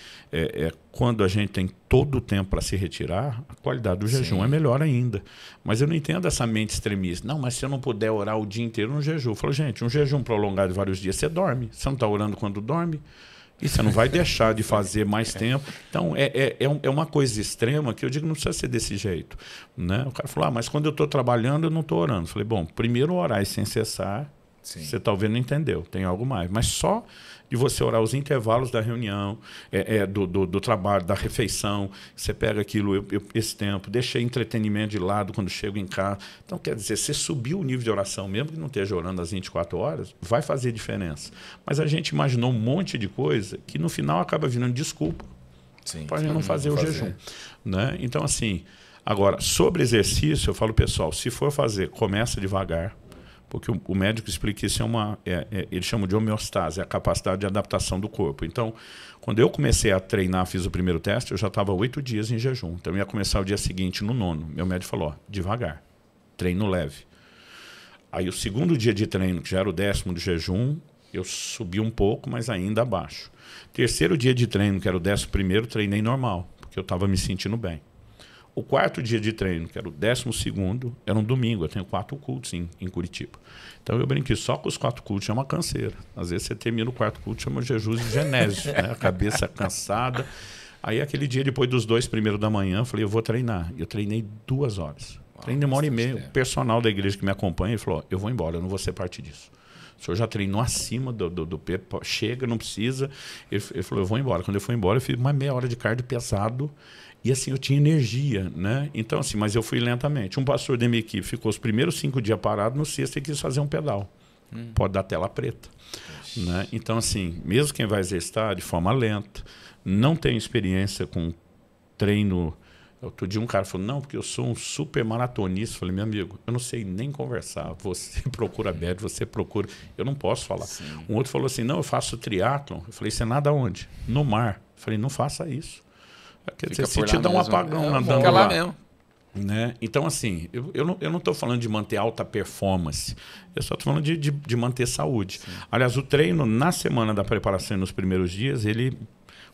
Speaker 3: quando a gente tem todo o tempo para se retirar, a qualidade do jejum é melhor ainda. Mas eu não entendo essa mente extremista. Não, mas se eu não puder orar o dia inteiro no jejum. Eu falo, gente, um jejum prolongado de vários dias, você dorme. Você não está orando quando dorme? E você não vai deixar de fazer mais tempo. Então, é uma coisa extrema que eu digo, não precisa ser desse jeito. Né? O cara falou, mas quando eu estou trabalhando, eu não estou orando. Eu falei, bom, primeiro orar sem cessar
Speaker 1: Sim.
Speaker 3: Você talvez não entendeu, tem algo mais. Mas só de você orar os intervalos da reunião, do trabalho, da refeição, você pega aquilo, esse tempo, deixa entretenimento de lado quando chego em casa. Então, quer dizer, você subiu o nível de oração, mesmo que não esteja orando às 24 horas, vai fazer diferença. Mas a gente imaginou um monte de coisa que no final acaba virando desculpa para a gente não fazer o jejum. Né? Então, assim, agora, sobre exercício, eu falo, pessoal, se for fazer, começa devagar. Porque o médico explica que isso eles chamam de homeostase, é a capacidade de adaptação do corpo. Então, quando eu comecei a treinar, fiz o primeiro teste, eu já estava 8 dias em jejum. Então, eu ia começar o dia seguinte, no 9º. Meu médico falou, devagar, treino leve. Aí, o segundo dia de treino, que já era o 10º de jejum, eu subi um pouco, mas ainda abaixo. Terceiro dia de treino, que era o 11º, treinei normal, porque eu estava me sentindo bem. O 4º dia de treino, que era o 12º, era um domingo. Eu tenho 4 cultos em Curitiba. Então eu brinquei, só com os 4 cultos é uma canseira. Às vezes você termina o 4º culto, chama Jesus de genésio, né? A cabeça cansada. Aí aquele dia, depois dos 2 primeiros da manhã, eu falei, eu vou treinar. Eu treinei 2 horas. Treinei 1h30. O personal da igreja que me acompanha falou, eu vou embora, eu não vou ser parte disso. O senhor já treinou acima do pé, chega, não precisa. Ele falou, eu vou embora. Quando eu fui embora, eu fiz uma meia hora de cardio pesado. E assim, eu tinha energia, né? Então, assim, mas eu fui lentamente. Um pastor da minha equipe ficou os primeiros 5 dias parado, no sexto ele quis fazer um pedal. Pode dar tela preta. Né? Então, assim, mesmo quem vai exercitar de forma lenta, não tem experiência com treino. Outro dia um cara falou, não, porque eu sou um super maratonista. Eu falei, meu amigo, eu não sei nem conversar. Você procura médico, você procura... Eu não posso falar. Sim. Um outro falou assim, não, eu faço triatlon. Eu falei, você nada onde? No mar. Eu falei, não faça isso. Quer dizer, se te dá um apagão nadando lá mesmo. Né? Então, assim, eu não estou falando de manter alta performance. Eu só estou falando de manter saúde. Sim. Aliás, o treino na semana da preparação nos primeiros dias,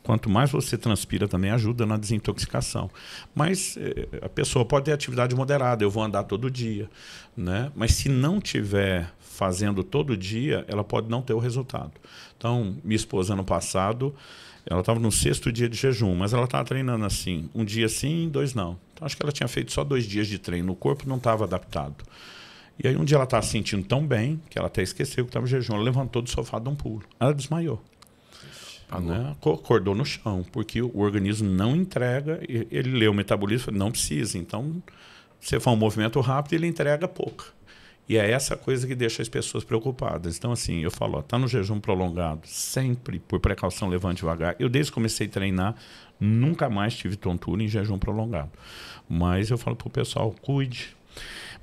Speaker 3: quanto mais você transpira, também ajuda na desintoxicação. Mas a pessoa pode ter atividade moderada, eu vou andar todo dia. Né? Mas se não tiver fazendo todo dia, ela pode não ter o resultado. Então, minha esposa, ano passado, ela estava no 6º dia de jejum, mas ela estava treinando assim, um dia sim, 2 não. Então, acho que ela tinha feito só 2 dias de treino, o corpo não estava adaptado. E aí, um dia ela estava se sentindo tão bem, que ela até esqueceu que estava em jejum, ela levantou do sofá de um pulo. Ela desmaiou. Né? Acordou no chão, porque o organismo não entrega, ele lê o metabolismo, não precisa. Então, você faz um movimento rápido, ele entrega pouco. E é essa coisa que deixa as pessoas preocupadas. Então, assim, eu falo, está no jejum prolongado, sempre, por precaução, levante devagar. Eu, desde que comecei a treinar, nunca mais tive tontura em jejum prolongado. Mas eu falo para o pessoal, cuide.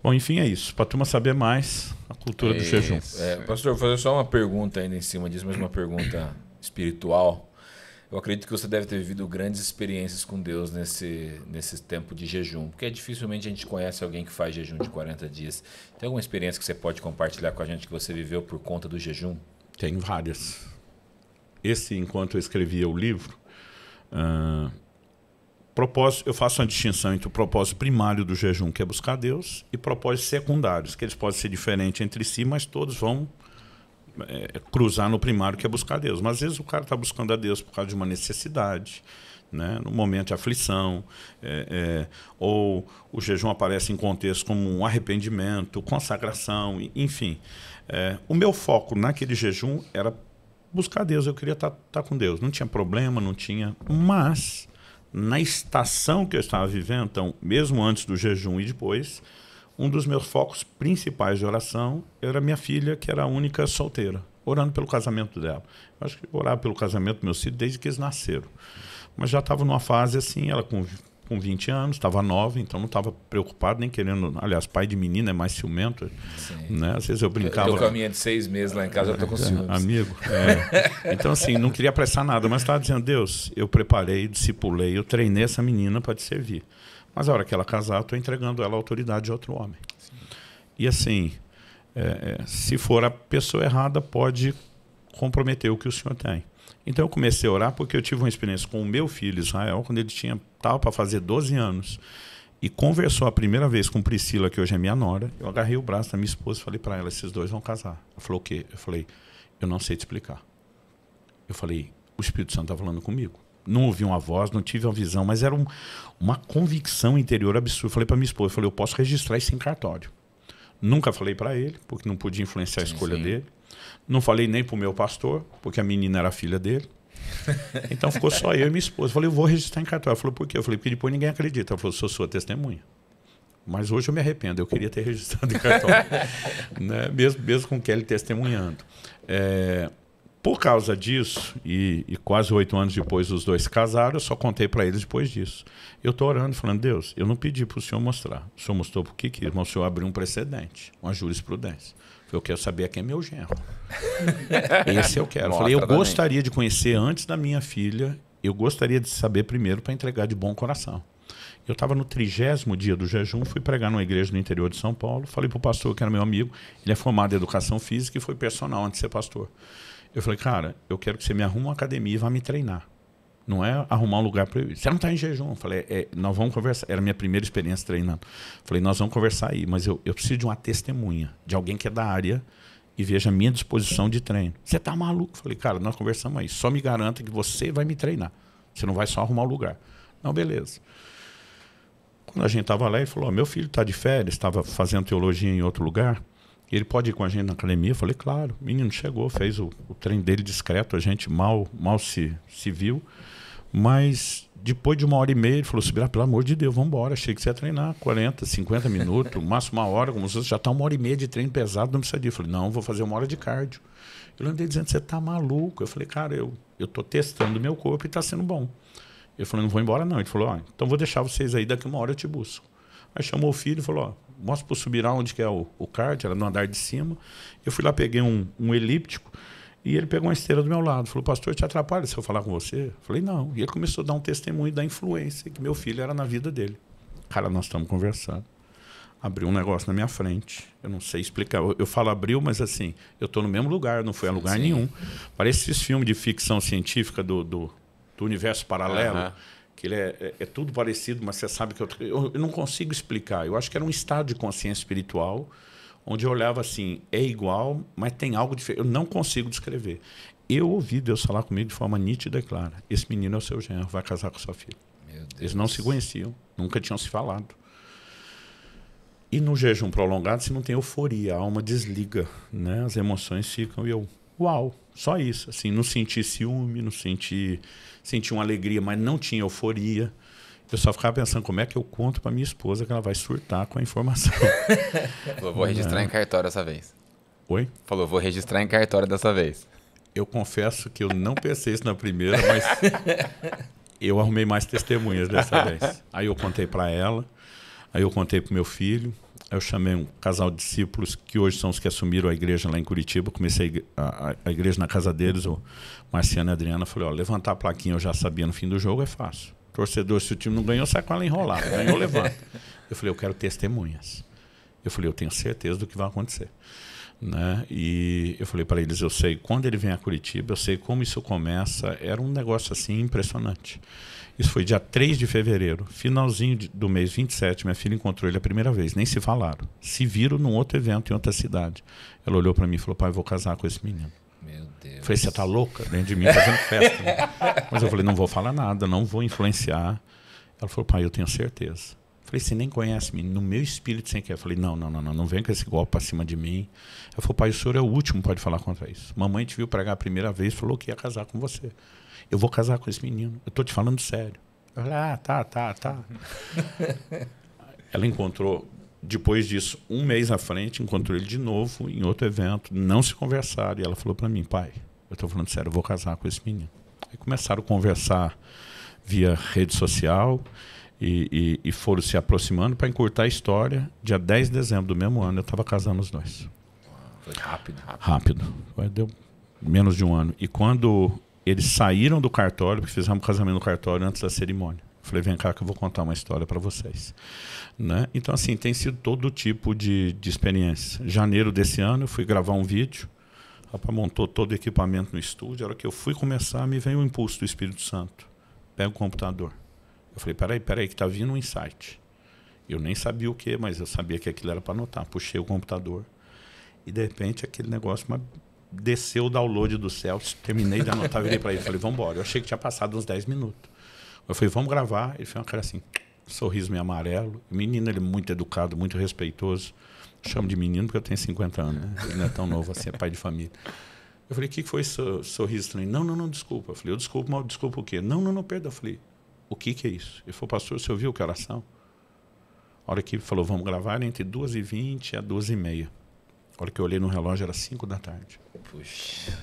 Speaker 3: Bom, enfim, é isso. Para a turma saber mais, a cultura do jejum.
Speaker 1: Pastor, vou fazer só uma pergunta ainda em cima disso, mas uma pergunta espiritual. Eu acredito que você deve ter vivido grandes experiências com Deus nesse tempo de jejum, porque dificilmente a gente conhece alguém que faz jejum de 40 dias. Tem alguma experiência que você pode compartilhar com a gente que você viveu por conta do jejum?
Speaker 3: Tem várias. Enquanto eu escrevia o livro, eu faço uma distinção entre o propósito primário do jejum, que é buscar Deus, e propósitos secundários, que eles podem ser diferentes entre si, mas todos vão cruzar no primário, que é buscar Deus. Mas às vezes o cara está buscando a Deus por causa de uma necessidade, né? No momento de aflição, ou o jejum aparece em contexto como um arrependimento, consagração, enfim. O meu foco naquele jejum era buscar Deus, eu queria estar com Deus. Não tinha problema, não tinha... Mas, na estação que eu estava vivendo, então, mesmo antes do jejum e depois... Um dos meus focos principais de oração era minha filha, que era a única solteira, orando pelo casamento dela. Eu acho que eu orava pelo casamento dos meus filhos desde que eles nasceram. Mas já estava numa fase assim, ela com 20 anos, estava nova, então não estava preocupado nem querendo... Aliás, pai de menina é mais ciumento. Né? Às vezes eu brincava...
Speaker 1: Eu caminho de 6 meses lá em casa, eu estou com ciúmes.
Speaker 3: Amigo. Então, assim, não queria apressar nada, mas estava dizendo, Deus, eu preparei, discipulei, eu treinei essa menina para te servir. Mas a hora que ela casar, eu estou entregando ela à autoridade de outro homem. Sim. E assim, se for a pessoa errada, pode comprometer o que o senhor tem. Então eu comecei a orar porque eu tive uma experiência com o meu filho, Israel, quando ele estava para fazer 12 anos, e conversou a primeira vez com Priscila, que hoje é minha nora. Eu agarrei o braço da minha esposa e falei para ela, esses dois vão casar. Ela falou, o quê? Eu falei, eu não sei te explicar. Eu falei, o Espírito Santo está falando comigo. Não ouvi uma voz, não tive uma visão, mas era uma convicção interior absurda. Eu falei para minha esposa, eu posso registrar isso em cartório. Nunca falei para ele, porque não podia influenciar a escolha
Speaker 1: sim.
Speaker 3: dele. Não falei nem para o meu pastor, porque a menina era filha dele. Então ficou só eu e minha esposa. Eu falei, eu vou registrar em cartório. Ela falou, por quê? Eu falei, porque depois ninguém acredita. Ela falou, sou sua testemunha. Mas hoje eu me arrependo, eu queria ter registrado em cartório. Né? Mesmo com Kelly testemunhando. Por causa disso, e quase 8 anos depois os dois casaram, eu só contei para eles depois disso. Eu estou orando, falando, Deus, eu não pedi para o Senhor mostrar. O Senhor mostrou porque quis, mas o Senhor abriu um precedente, uma jurisprudência. Eu quero saber quem é meu genro. Esse eu quero. Eu falei, eu gostaria de conhecer antes da minha filha, eu gostaria de saber primeiro para entregar de bom coração. Eu estava no 30º dia do jejum, fui pregar numa igreja no interior de São Paulo, falei para o pastor, que era meu amigo, ele é formado em educação física e foi personal antes de ser pastor. Eu falei, cara, eu quero que você me arrume uma academia e vá me treinar. Não é arrumar um lugar para eu ir. Você não está em jejum. Eu falei, nós vamos conversar. Era a minha primeira experiência treinando. Eu falei, nós vamos conversar aí, mas eu preciso de uma testemunha, de alguém que é da área e veja a minha disposição de treino. Você está maluco? Eu falei, cara, nós conversamos aí. Só me garanta que você vai me treinar. Você não vai só arrumar o lugar. Não, beleza. Quando a gente estava lá, ele falou, meu filho está de férias, estava fazendo teologia em outro lugar. Ele pode ir com a gente na academia? Eu falei, claro. O menino chegou, fez o treino dele discreto, a gente mal se viu. Mas depois de 1h30, ele falou, Subirá, pelo amor de Deus, vamos embora. Achei que você ia treinar 40, 50 minutos, máximo 1 hora, como se já está 1h30 de treino pesado, não precisa disso. Eu falei, não, vou fazer 1 hora de cardio. Eu andei dizendo, você está maluco? Eu falei, cara, eu estou testando o meu corpo e está sendo bom. Ele falou, não vou embora não. Ele falou, então vou deixar vocês aí, daqui 1 hora eu te busco. Aí chamou o filho e falou, mostra para o Subirá onde que é o kart, era no andar de cima. Eu fui lá, peguei um elíptico e ele pegou uma esteira do meu lado. Falou, pastor, te atrapalha se eu falar com você? Eu falei, não. E ele começou a dar um testemunho da influência que meu filho era na vida dele. Cara, nós estamos conversando. Abriu um negócio na minha frente. Eu não sei explicar. Eu falo abriu, mas assim, eu estou no mesmo lugar, não fui a lugar nenhum. Parece esses filmes de ficção científica do universo paralelo. Que ele é tudo parecido, mas você sabe que eu não consigo explicar. Eu acho que era um estado de consciência espiritual, onde eu olhava assim, é igual, mas tem algo diferente. Eu não consigo descrever. Eu ouvi Deus falar comigo de forma nítida e clara. Esse menino é o seu genro, vai casar com sua filha. Eles não se conheciam, nunca tinham se falado. E no jejum prolongado, se não tem euforia, a alma desliga, né? As emoções ficam e eu, uau, só isso. Assim, não senti ciúme, não senti uma alegria, mas não tinha euforia. Eu só ficava pensando como é que eu conto para minha esposa que ela vai surtar com a informação.
Speaker 2: Falou, vou registrar em cartório dessa vez.
Speaker 3: Oi?
Speaker 2: Falou, vou registrar em cartório dessa vez.
Speaker 3: Eu confesso que eu não pensei isso na primeira, mas eu arrumei mais testemunhas dessa vez. Aí eu contei para ela, aí eu contei para o meu filho, aí eu chamei um casal de discípulos que hoje são os que assumiram a igreja lá em Curitiba. Comecei a igreja na casa deles, o Marciano e a Adriana. Falei, levantar a plaquinha eu já sabia no fim do jogo, é fácil. Torcedor, se o time não ganhou, sai com ela enrolada. Ganhou, levanta. Eu falei, eu quero testemunhas. Eu falei, eu tenho certeza do que vai acontecer. Né? E eu falei para eles, eu sei quando ele vem a Curitiba, eu sei como isso começa. Era um negócio assim impressionante. Isso foi dia 3 de fevereiro, finalzinho do mês 27, minha filha encontrou ele a primeira vez, nem se falaram. Se viram num outro evento em outra cidade. Ela olhou para mim e falou, pai, eu vou casar com esse menino.
Speaker 1: Meu Deus.
Speaker 3: Eu falei, você tá louca? Dentro de mim fazendo festa. Né? Mas eu falei, não vou falar nada, não vou influenciar. Ela falou, pai, eu tenho certeza. Eu falei, você nem conhece menino, no meu espírito você quer. Eu falei, não vem com esse golpe para cima de mim. Ela falou, pai, o senhor é o último, pode falar contra isso. Mamãe te viu pregar a primeira vez, falou que ia casar com você. Eu vou casar com esse menino, eu tô te falando sério. Eu falei, tá. Ela encontrou, depois disso, 1 mês à frente, encontrou ele de novo em outro evento, não se conversaram. E ela falou para mim, pai, eu estou falando sério, eu vou casar com esse menino. Aí começaram a conversar via rede social e foram se aproximando para encurtar a história. Dia 10 de dezembro do mesmo ano, eu estava casando os dois.
Speaker 1: Foi rápido.
Speaker 3: Rápido. Deu menos de 1 ano. E quando eles saíram do cartório, porque fizemos um casamento no cartório antes da cerimônia. Falei, vem cá que eu vou contar uma história para vocês. Né? Então, assim, tem sido todo tipo de experiência. Janeiro desse ano, eu fui gravar um vídeo. O rapaz montou todo o equipamento no estúdio. A hora que eu fui começar, me veio o impulso do Espírito Santo. Pega o computador. Eu falei, peraí, que tá vindo um insight. Eu nem sabia o que, mas eu sabia que aquilo era para anotar. Puxei o computador. E, de repente, aquele negócio... desceu o download do céu, terminei de anotar, virei para ele, falei, vamos embora. Eu achei que tinha passado uns 10 minutos. Eu falei, vamos gravar. Ele fez uma cara assim, sorriso meio amarelo. O menino, ele é muito educado, muito respeitoso. chamo de menino porque eu tenho 50 anos, né? Ele não é tão novo assim, é pai de família. Eu falei, o que foi esse sorriso? Não, desculpa. Eu falei, eu desculpo, mas desculpa o quê? Não, perdão. Eu falei, o que é isso? Ele falou, pastor, você ouviu que oração? A hora que ele falou, vamos gravar, era entre 2h20 a 2h30. A hora que eu olhei no relógio, era 5 da tarde.
Speaker 1: Puxa.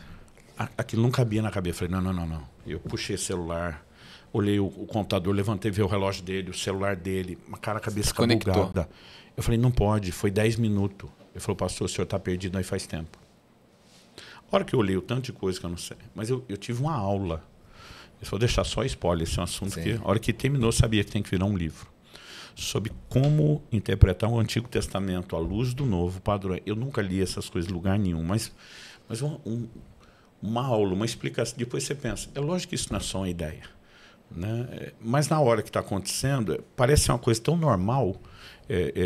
Speaker 3: Aquilo não cabia na cabeça. Eu falei, não. Eu puxei o celular, olhei o computador, levantei, vi o relógio dele, o celular dele, a cabeça bugada. Eu falei, não pode, foi 10 minutos. Ele falou, pastor, o senhor está perdido aí faz tempo. A hora que eu olhei o tanto de coisa que eu não sei, mas eu tive uma aula. Eu vou deixar só spoiler, esse é um assunto que, a hora que terminou, eu sabia que tem que virar um livro. Sobre como interpretar o Antigo Testamento à luz do Novo padrão. Eu nunca li essas coisas em lugar nenhum, mas uma aula, uma explicação. Depois você pensa, é lógico que isso não é só uma ideia, né? Mas na hora que está acontecendo, parece uma coisa tão normal.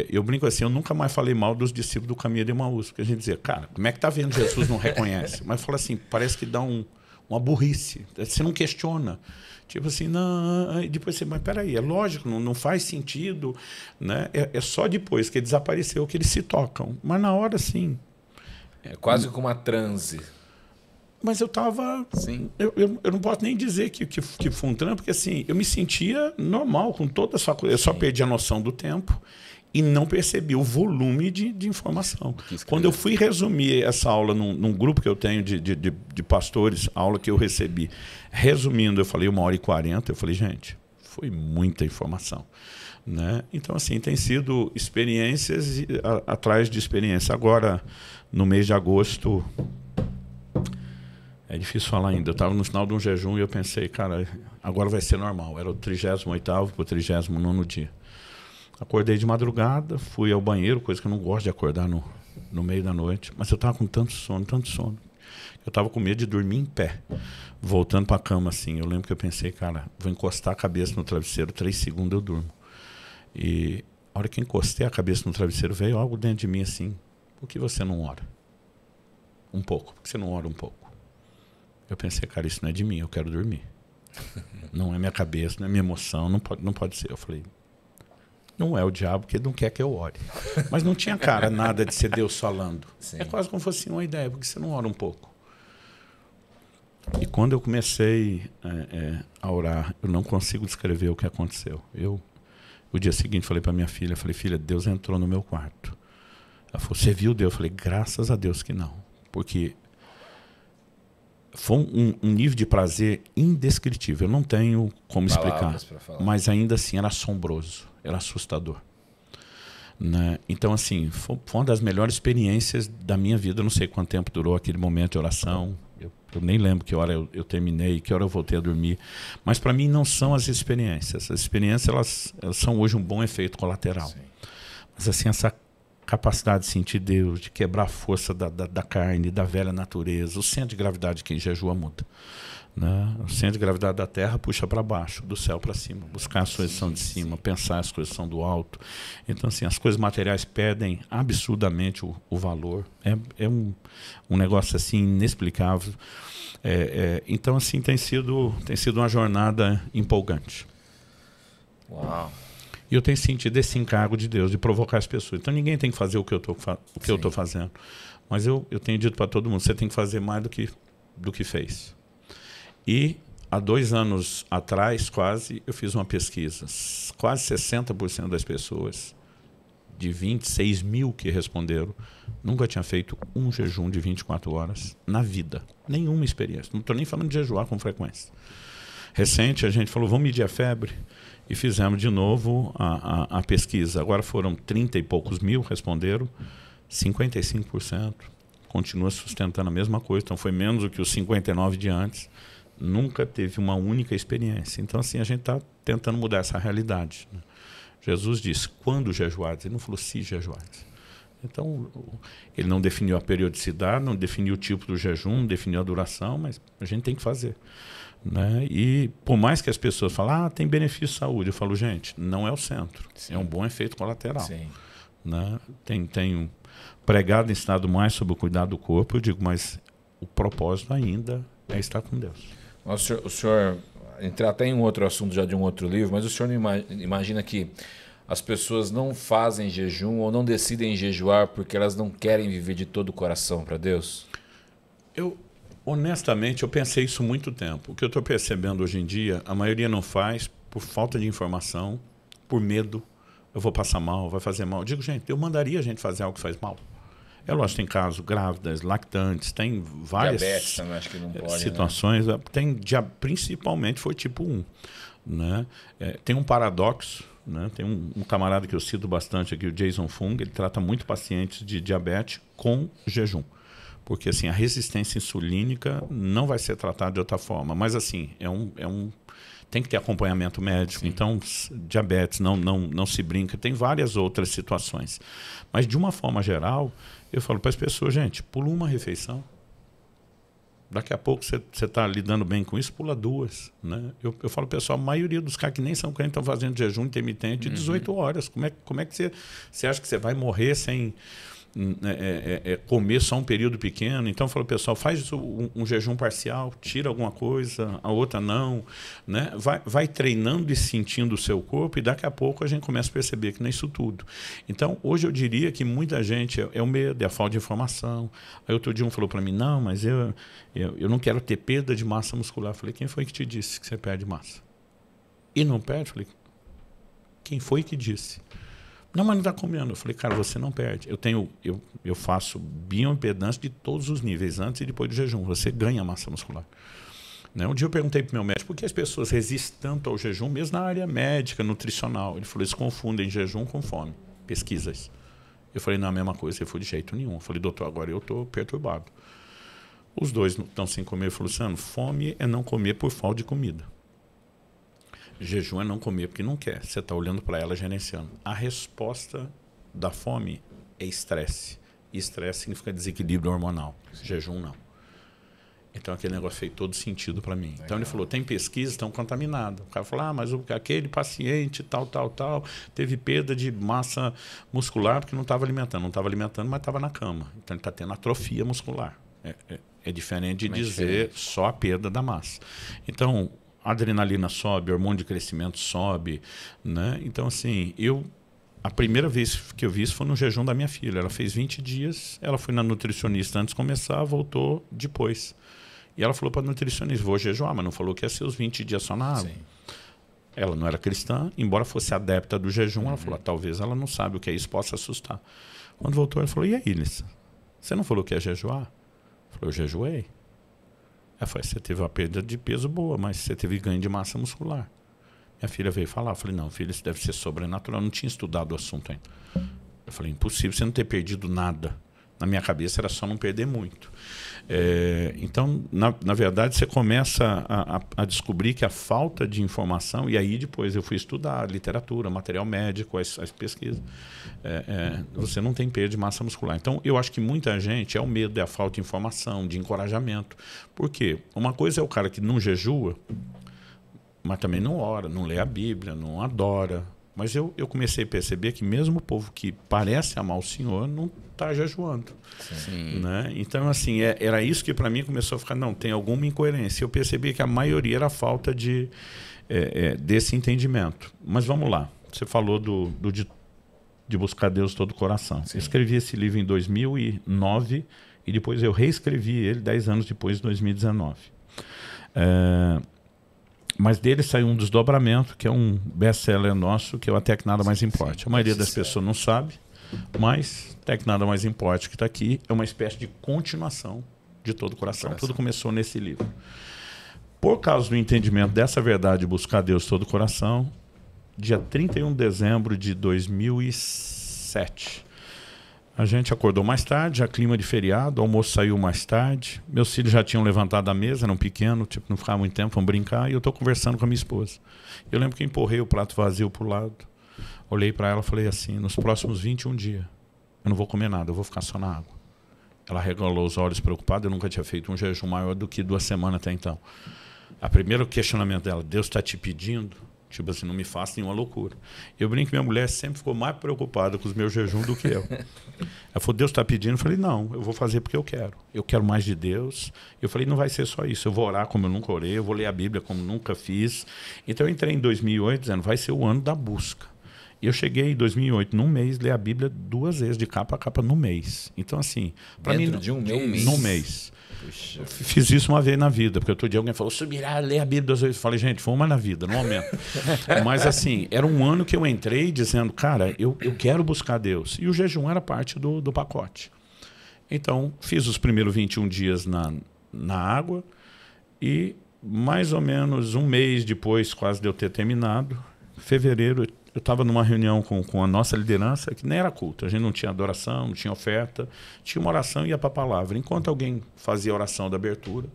Speaker 3: Eu brinco assim, eu nunca mais falei mal dos discípulos do Caminho de Emaús, porque a gente dizia, cara, como é que está vendo Jesus não reconhece? Mas fala assim, parece que dá uma burrice, você não questiona. Tipo assim, não, depois você, mas peraí, é lógico, não faz sentido, né? É só depois que ele desapareceu que eles se tocam. Mas na hora, sim.
Speaker 1: É quase como uma transe.
Speaker 3: Mas eu estava... Eu não posso nem dizer que foi um trampo, porque assim, eu me sentia normal com toda essa coisa. Eu só perdi a noção do tempo e não percebi o volume de informação. Quando eu fui resumir essa aula num grupo que eu tenho de pastores, a aula que eu recebi, resumindo, eu falei 1h40, eu falei, gente, foi muita informação. Né? Então, assim, tem sido experiências atrás de experiência. Agora, no mês de agosto... É difícil falar ainda. Eu estava no final de um jejum e eu pensei, cara, agora vai ser normal. Era o 38º para o 39º dia. Acordei de madrugada, fui ao banheiro, coisa que eu não gosto de acordar no meio da noite. Mas eu estava com tanto sono. Eu estava com medo de dormir em pé. Voltando para a cama, assim, eu lembro que eu pensei, cara, vou encostar a cabeça no travesseiro, 3 segundos eu durmo. E a hora que eu encostei a cabeça no travesseiro, veio algo dentro de mim assim, por que você não ora? Um pouco. Por que você não ora um pouco? Eu pensei, cara, isso não é de mim, eu quero dormir. Não é minha cabeça, não é minha emoção, não pode ser. Eu falei, não é o diabo que não quer que eu ore. Mas não tinha cara nada de ser Deus falando. Sim. É quase como se fosse uma ideia, porque você não ora um pouco. E quando eu comecei a orar, eu não consigo descrever o que aconteceu. O dia seguinte, falei para minha filha, filha, Deus entrou no meu quarto. Ela falou, você viu Deus? Eu falei, graças a Deus que não. Porque... foi um nível de prazer indescritível. Eu não tenho como explicar. Mas ainda assim era assombroso, era assustador. Né? Então, assim, foi uma das melhores experiências da minha vida. Eu não sei quanto tempo durou aquele momento de oração. Eu nem lembro que hora eu terminei, que hora eu voltei a dormir. Mas para mim não são as experiências. As experiências elas são hoje um bom efeito colateral. Sim. Mas assim, essa capacidade de sentir Deus, de quebrar a força da carne, da velha natureza. O centro de gravidade que em jejum muda. Né? O centro de gravidade da terra puxa para baixo, do céu para cima. Buscar as coisas são de cima, pensar as coisas são do alto. Então, assim, as coisas materiais perdem absurdamente o valor. É um negócio assim inexplicável. Então, assim, tem sido uma jornada empolgante.
Speaker 1: Uau!
Speaker 3: E eu tenho sentido esse encargo de Deus, de provocar as pessoas. Então ninguém tem que fazer o que eu estou fazendo. Mas eu tenho dito para todo mundo, você tem que fazer mais do que fez. E há 2 anos atrás, quase, eu fiz uma pesquisa. Quase 60% das pessoas, de 26 mil que responderam, nunca tinha feito um jejum de 24 horas na vida. Nenhuma experiência. Não estou nem falando de jejuar com frequência. Recente, a gente falou, vamos medir a febre. E fizemos de novo a pesquisa. Agora foram 30 e poucos mil, responderam. 55% continua sustentando a mesma coisa. Então foi menos do que os 59 de antes. Nunca teve uma única experiência. Então assim, a gente está tentando mudar essa realidade. Né? Jesus disse, quando jejuardes? Ele não falou se jejuardes. Então, ele não definiu a periodicidade, não definiu o tipo do jejum, não definiu a duração, mas a gente tem que fazer. Né? E por mais que as pessoas falem, tem benefício de saúde, eu falo, gente, não é o centro. Sim. É um bom efeito colateral. Sim. Né? Tenho pregado, ensinado mais sobre o cuidado do corpo, eu digo, mas o propósito ainda é estar com Deus.
Speaker 1: O senhor entrar até em um outro assunto já de um outro livro, mas o senhor não imagina que as pessoas não fazem jejum ou não decidem jejuar porque elas não querem viver de todo o coração para Deus?
Speaker 3: Honestamente, eu pensei isso há muito tempo. O que eu estou percebendo hoje em dia, a maioria não faz por falta de informação, por medo. Eu vou passar mal, vai fazer mal. Eu digo, gente, eu mandaria a gente fazer algo que faz mal. É lógico, tem casos grávidas, lactantes, tem várias
Speaker 1: Diabetes também, acho que não pode,
Speaker 3: situações.
Speaker 1: Né?
Speaker 3: Tem, principalmente foi tipo 1. Né? Tem um paradoxo. Né? Tem um camarada que eu cito bastante aqui, o Jason Fung, ele trata muito pacientes de diabetes com jejum. Porque assim, a resistência insulínica não vai ser tratada de outra forma. Mas assim, tem que ter acompanhamento médico. Sim. Então, diabetes não se brinca. Tem várias outras situações. Mas de uma forma geral, eu falo para as pessoas, gente, pula uma refeição. Daqui a pouco você está lidando bem com isso, pula 2. Né? Eu falo, pessoal, a maioria dos caras que nem são crentes estão fazendo jejum intermitente de 18 horas. Como é que você acha que você vai morrer sem comer só um período pequeno? Então, eu falo, pessoal, faz um jejum parcial, tira alguma coisa, a outra não. Né? Vai treinando e sentindo o seu corpo e daqui a pouco a gente começa a perceber que não é isso tudo. Então, hoje eu diria que muita gente é o medo, é a falta de informação. Aí outro dia um falou para mim, não, mas eu não quero ter perda de massa muscular. Eu falei, quem foi que te disse que você perde massa? E não perde? Eu falei, quem foi que disse? Não, mas não está comendo. Eu falei, cara, você não perde. Eu faço bioimpedância de todos os níveis, antes e depois do jejum. Você ganha massa muscular. Né? Um dia eu perguntei para o meu médico por que as pessoas resistem tanto ao jejum, mesmo na área médica, nutricional. Ele falou, eles confundem jejum com fome. Pesquisas. Eu falei, não, a mesma coisa. Ele falou, de jeito nenhum. Eu falei, doutor, agora eu estou perturbado. Os dois estão sem comer. Ele falou, Luciano, fome é não comer por falta de comida. Jejum é não comer porque não quer. Você está olhando para ela gerenciando. A resposta da fome é estresse. E estresse significa desequilíbrio hormonal. Jejum não. Então aquele negócio fez todo sentido para mim. Então ele falou, tem pesquisas, estão contaminadas. O cara falou, mas aquele paciente tal, teve perda de massa muscular porque não estava alimentando. Não estava alimentando, mas estava na cama. Então ele está tendo atrofia muscular. É diferente de dizer só a perda da massa. Então, a adrenalina sobe, o hormônio de crescimento sobe, né? Então, assim, a primeira vez que eu vi isso foi no jejum da minha filha. Ela fez 20 dias, ela foi na nutricionista antes de começar, voltou depois. E ela falou para a nutricionista, vou jejuar, mas não falou que ia ser os 20 dias só na água. Sim. Ela não era cristã, embora fosse adepta do jejum, ela falou, talvez ela não sabe o que é isso, possa assustar. Quando voltou, ela falou, e aí, Lissa? Você não falou que ia jejuar? Eu falei, eu jejuei. Ela falou, você teve uma perda de peso boa, mas você teve ganho de massa muscular. Minha filha veio falar, eu falei, não, filha, isso deve ser sobrenatural. Eu não tinha estudado o assunto ainda. Eu falei, impossível você não ter perdido nada. Na minha cabeça era só não perder muito. Então, na verdade, você começa a descobrir que a falta de informação, e aí depois eu fui estudar literatura, material médico, as pesquisas, você não tem perda de massa muscular. Então, eu acho que muita gente é o medo, é a falta de informação, de encorajamento. Por quê? Uma coisa é o cara que não jejua, mas também não ora, não lê a Bíblia, não adora. Mas eu comecei a perceber que mesmo o povo que parece amar o Senhor não está jejuando. Sim. Né? Então, assim, era isso que para mim começou a ficar, não, tem alguma incoerência. Eu percebi que a maioria era a falta desse entendimento. Mas vamos lá, você falou de buscar Deus todo o coração. Sim. Eu escrevi esse livro em 2009 e depois eu reescrevi ele 10 anos depois, em 2019. Mas dele saiu um desdobramento, que é um best-seller nosso, que é o Até que Nada Mais Importe. A maioria das pessoas não sabe, mas Até que Nada Mais Importe, que está aqui, é uma espécie de continuação de Todo o Coração. Tudo começou nesse livro. Por causa do entendimento dessa verdade, buscar Deus todo o coração, dia 31 de dezembro de 2007, a gente acordou mais tarde, já clima de feriado, o almoço saiu mais tarde, meus filhos já tinham levantado da mesa, eram pequenos, tipo, não ficava muito tempo, vão brincar, e eu estou conversando com a minha esposa. Eu lembro que empurrei o prato vazio para o lado, olhei para ela e falei assim, nos próximos 21 dias, eu não vou comer nada, eu vou ficar só na água. Ela regalou os olhos preocupada, eu nunca tinha feito um jejum maior do que 2 semanas até então. A primeiro questionamento dela, Deus está te pedindo? Tipo assim, não me faça nenhuma loucura. Eu brinco que minha mulher sempre ficou mais preocupada com os meus jejuns do que eu. Ela falou, Deus está pedindo? Eu falei, não, eu vou fazer porque eu quero. Eu quero mais de Deus. Eu falei, não vai ser só isso. Eu vou orar como eu nunca orei, eu vou ler a Bíblia como nunca fiz. Então eu entrei em 2008 dizendo, vai ser o ano da busca. E eu cheguei em 2008, num mês, ler a Bíblia 2 vezes, de capa a capa, no mês. Então, assim, para mim...
Speaker 1: de um mês?
Speaker 3: Num mês.
Speaker 1: Puxa.
Speaker 3: Fiz isso uma vez na vida, porque outro dia alguém falou, subirá, lê a Bíblia 2 vezes. Eu falei, gente, foi uma na vida, no momento. Mas, assim, era um ano que eu entrei dizendo, cara, eu quero buscar Deus. E o jejum era parte do pacote. Então, fiz os primeiros 21 dias na água e mais ou menos um mês depois, quase de eu ter terminado, em fevereiro, eu estava numa reunião com a nossa liderança, que nem era culto, a gente não tinha adoração, não tinha oferta, tinha uma oração e ia para a palavra. Enquanto alguém fazia a oração da abertura,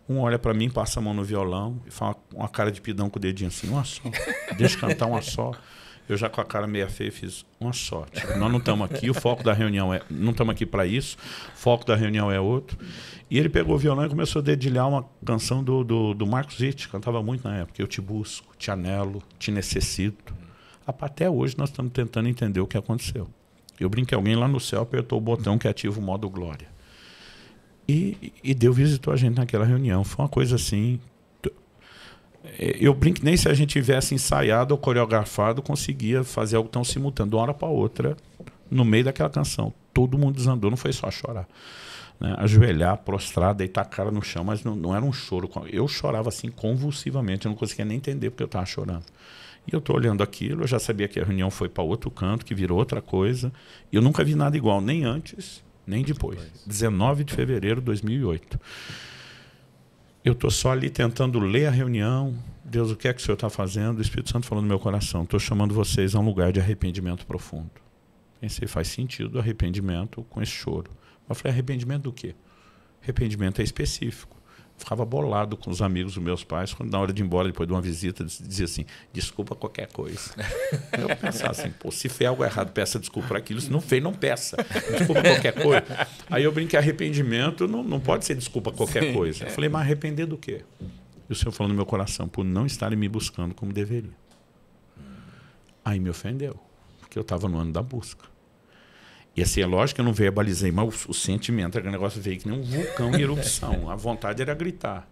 Speaker 3: um olha para mim, passa a mão no violão e fala uma cara de pidão com o dedinho assim, uma só, deixa eu cantar uma só. Eu já com a cara meia feia fiz uma só. Tipo, nós não estamos aqui, o foco da reunião é... Não estamos aqui para isso, o foco da reunião é outro. E ele pegou o violão e começou a dedilhar uma canção do Marcos Witt, cantava muito na época. Eu te busco, te anelo, te necessito. Até hoje nós estamos tentando entender o que aconteceu. Eu brinquei, alguém lá no céu apertou o botão que ativa o modo glória. E Deus visitou a gente naquela reunião. Foi uma coisa assim... Eu brinco, nem se a gente tivesse ensaiado ou coreografado, conseguia fazer algo tão simultâneo, de uma hora para outra, no meio daquela canção. Todo mundo desandou, não foi só chorar. Né? Ajoelhar, prostrar, deitar a cara no chão, mas não era um choro. Eu chorava assim convulsivamente, eu não conseguia nem entender porque eu estava chorando. E eu estou olhando aquilo, eu já sabia que a reunião foi para outro canto, que virou outra coisa, e eu nunca vi nada igual, nem antes, nem depois. 19 de fevereiro de 2008. Eu estou só ali tentando ler a reunião. Deus, o que é que o Senhor está fazendo? O Espírito Santo falou no meu coração. Estou chamando vocês a um lugar de arrependimento profundo. Pensei, faz sentido arrependimento com esse choro. Eu falei, arrependimento do quê? Arrependimento é específico. Ficava bolado com os amigos dos meus pais, quando na hora de ir embora, depois de uma visita, dizia assim, desculpa qualquer coisa. Eu pensava assim, pô, se fez algo errado, peça desculpa por aquilo. Se não fez, não peça. Desculpa qualquer coisa. Aí eu brinquei, arrependimento não pode ser desculpa qualquer coisa. Eu falei, mas arrepender do quê? E o Senhor falou no meu coração, por não estarem me buscando como deveria. Aí me ofendeu, porque eu estava no ano da busca. E assim, é lógico que eu não verbalizei, mas o sentimento, aquele negócio veio que nem um vulcão em erupção. A vontade era gritar.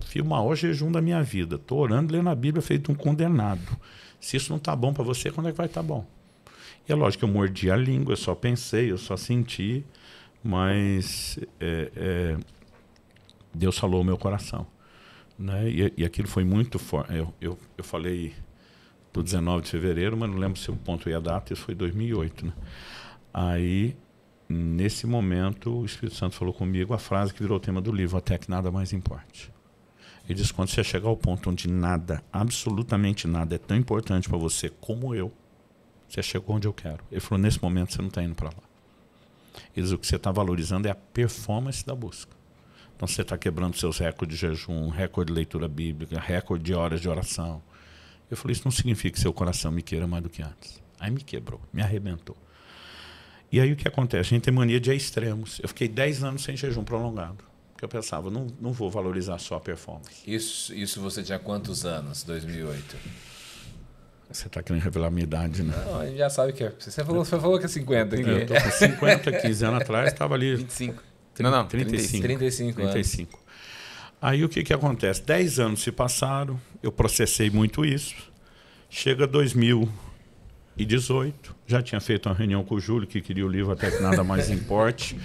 Speaker 3: Fiz o maior jejum da minha vida. Estou orando, lendo a Bíblia, feito um condenado. Se isso não está bom para você, quando é que vai estar bom? E é lógico que eu mordi a língua, eu só pensei, eu só senti, mas Deus falou o meu coração. Né? E aquilo foi muito forte. Eu falei do 19 de fevereiro, mas não lembro se o ponto e a data, isso foi 2008, né? Aí, nesse momento, o Espírito Santo falou comigo a frase que virou o tema do livro, até que nada mais importe. Ele disse, quando você chegar ao ponto onde nada, absolutamente nada, é tão importante para você como eu, você chegou onde eu quero. Ele falou, nesse momento você não está indo para lá. Ele diz, o que você está valorizando é a performance da busca. Então você está quebrando seus recordes de jejum, recorde de leitura bíblica, recorde de horas de oração. Eu falei, isso não significa que seu coração me queira mais do que antes. Aí me quebrou, me arrebentou. E aí o que acontece? A gente tem mania de extremos. Eu fiquei 10 anos sem jejum prolongado. Porque eu pensava, não vou valorizar só a performance.
Speaker 1: Isso você tinha quantos anos, 2008?
Speaker 3: Você está querendo revelar a minha idade, né?
Speaker 1: Não, a gente já sabe que é. Você falou que é 50 aqui.
Speaker 3: Eu estou com 50, 15 anos atrás, estava ali...
Speaker 2: 25. Não,
Speaker 3: 35.
Speaker 1: 35.
Speaker 3: Aí o que acontece? 10 anos se passaram, eu processei muito isso. Chega 2018, já tinha feito uma reunião com o Júlio, que queria o livro Até que Nada Mais Importe.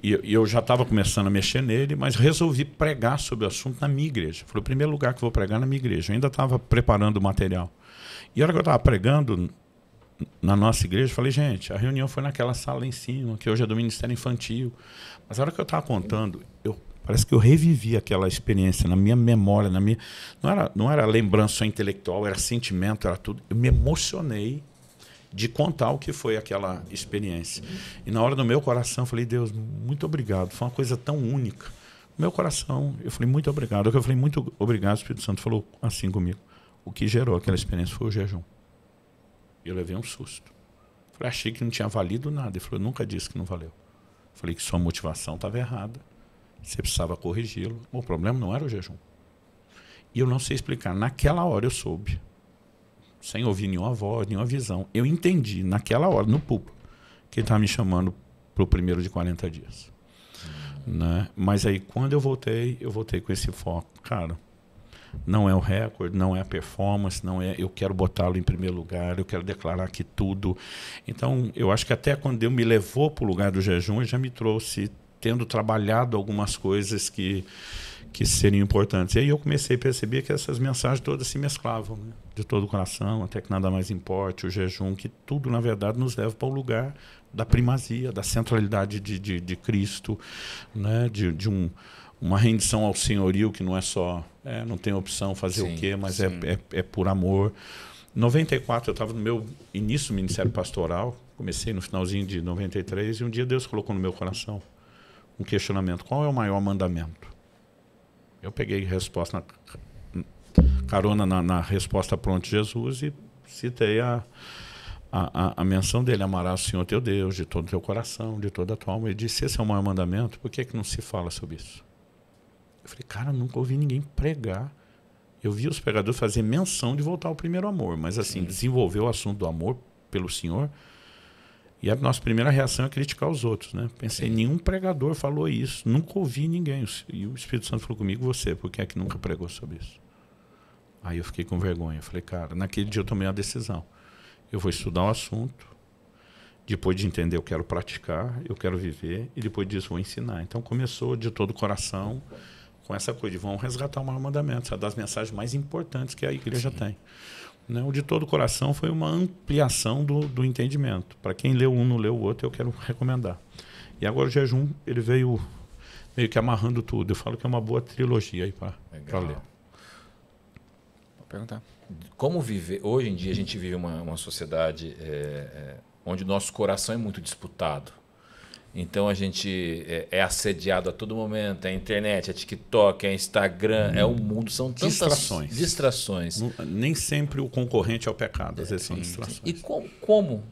Speaker 3: E eu já estava começando a mexer nele, mas resolvi pregar sobre o assunto na minha igreja. Foi o primeiro lugar que eu vou pregar na minha igreja. Eu ainda estava preparando o material. E a hora que eu estava pregando na nossa igreja, eu falei, gente, a reunião foi naquela sala lá em cima, que hoje é do Ministério Infantil. Mas a hora que eu estava contando, parece que eu revivi aquela experiência na minha memória, não era lembrança só intelectual, era sentimento, era tudo. Eu me emocionei de contar o que foi aquela experiência. E na hora do meu coração, eu falei, Deus, muito obrigado. Foi uma coisa tão única. No meu coração, eu falei, muito obrigado. Eu falei, muito obrigado, o Espírito Santo falou assim comigo. O que gerou aquela experiência foi o jejum. E eu levei um susto. Eu falei, achei que não tinha valido nada. Ele falou, eu nunca disse que não valeu. Eu falei que sua motivação estava errada. Você precisava corrigi-lo. O problema não era o jejum. E eu não sei explicar. Naquela hora eu soube. Sem ouvir nenhuma voz, nenhuma visão. Eu entendi, naquela hora, no púlpito, que ele estava me chamando para o primeiro de 40 dias. Né? Mas aí, quando eu voltei com esse foco. Cara, Não é o recorde, não é a performance, não é eu quero botá-lo em primeiro lugar, eu quero declarar que tudo. Então, eu acho que até quando Deus me levou para o lugar do jejum, ele já me trouxe, tendo trabalhado algumas coisas que seriam importantes. E aí eu comecei a perceber que essas mensagens todas se mesclavam, né? De todo o coração, até que nada mais importe, o jejum, que tudo, na verdade, nos leva para o lugar da primazia, da centralidade de Cristo, né? de uma rendição ao senhorio que não é só, não tem opção fazer o quê, mas é por amor. Em 94, eu estava no meu início do ministério pastoral, comecei no finalzinho de 93, e um dia Deus colocou no meu coração um questionamento: qual é o maior mandamento? Eu peguei resposta carona na resposta pronta de Jesus e citei a menção dele: amarás o Senhor teu Deus de todo o teu coração, de toda a tua alma. Ele disse: esse é o maior mandamento, por que não se fala sobre isso? Eu falei: cara, nunca ouvi ninguém pregar. Eu vi os pregadores fazer menção de voltar ao primeiro amor, mas assim, desenvolver o assunto do amor pelo Senhor. E a nossa primeira reação é criticar os outros, né? Pensei, nenhum pregador falou isso, nunca ouvi ninguém. E o Espírito Santo falou comigo: você, por que é que nunca pregou sobre isso? Aí eu fiquei com vergonha. Falei: cara, naquele dia eu tomei a decisão. Eu vou estudar o assunto, depois de entender eu quero praticar, eu quero viver, e depois disso vou ensinar. Então começou de todo o coração com essa coisa de vamos resgatar o maior mandamento, essa é das mensagens mais importantes que a igreja tem. Né? O de todo o coração foi uma ampliação do entendimento. Para quem leu um, não leu o outro, eu quero recomendar. E agora o jejum, ele veio meio que amarrando tudo. Eu falo que é uma boa trilogia aí para ler.
Speaker 2: Vou perguntar.
Speaker 1: Como viver? Hoje em dia a gente vive uma sociedade onde o nosso coração é muito disputado. Então a gente é assediado a todo momento, é a internet, é TikTok, é Instagram, é o mundo, são tantas distrações.
Speaker 3: Nem sempre o concorrente é o pecado, às vezes são distrações.
Speaker 1: E como?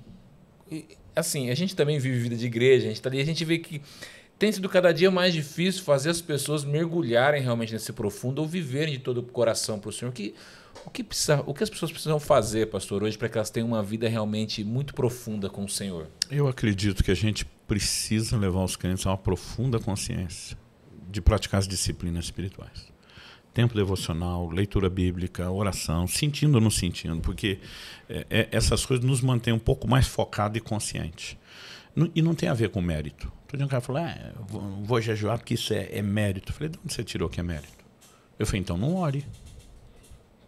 Speaker 1: Assim, a gente também vive vida de igreja, a gente tá ali, a gente vê que tem sido cada dia mais difícil fazer as pessoas mergulharem realmente nesse profundo ou viverem de todo o coração para o Senhor. O que as pessoas precisam fazer, pastor, hoje para que elas tenham uma vida realmente muito profunda com o Senhor?
Speaker 3: Eu acredito que a gente precisa levar os crentes a uma profunda consciência de praticar as disciplinas espirituais. Tempo devocional, leitura bíblica, oração, sentindo ou não sentindo, porque essas coisas nos mantêm um pouco mais focado e consciente. E não tem a ver com mérito. Todo dia um cara falou: vou jejuar porque isso é mérito. Eu falei: de onde você tirou que é mérito? Eu falei: então não ore.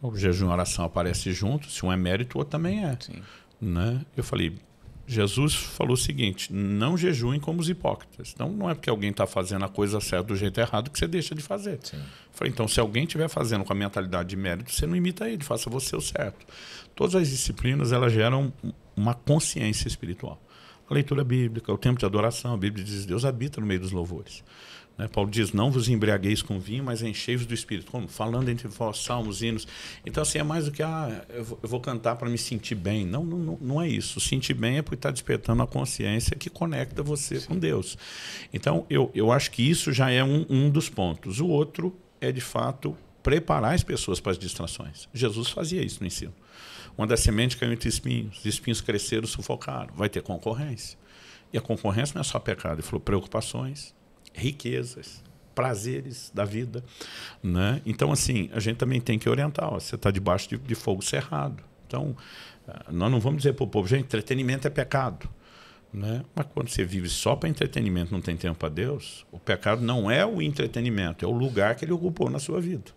Speaker 3: O jejum e a oração aparecem juntos, se um é mérito, o outro também é. Né? Eu falei: Jesus falou o seguinte: não jejuem como os hipócritas. Então não é porque alguém está fazendo a coisa certa do jeito errado que você deixa de fazer. Eu falei: então se alguém estiver fazendo com a mentalidade de mérito, você não imita ele, faça você o certo. Todas as disciplinas, elas geram uma consciência espiritual. A leitura bíblica, o tempo de adoração, a Bíblia diz: Deus habita no meio dos louvores. Né? Paulo diz: não vos embriagueis com vinho, mas enchei-vos do Espírito. Como? Falando entre vós, salmos, hinos. Então, assim, é mais do que eu vou cantar para me sentir bem. Não é isso. Sentir bem é por estar despertando a consciência que conecta você com Deus. Então, eu acho que isso já é um dos pontos. O outro é, de fato, preparar as pessoas para as distrações. Jesus fazia isso no ensino. Uma das sementes caiu entre espinhos, os espinhos cresceram, sufocaram. Vai ter concorrência. E a concorrência não é só pecado. Ele falou: preocupações, riquezas, prazeres da vida. Né? Então, assim, a gente também tem que orientar. Você está debaixo de fogo cerrado. Então, nós não vamos dizer para o povo: gente, entretenimento é pecado. Né? Mas quando você vive só para entretenimento, não tem tempo para Deus, o pecado não é o entretenimento, é o lugar que ele ocupou na sua vida.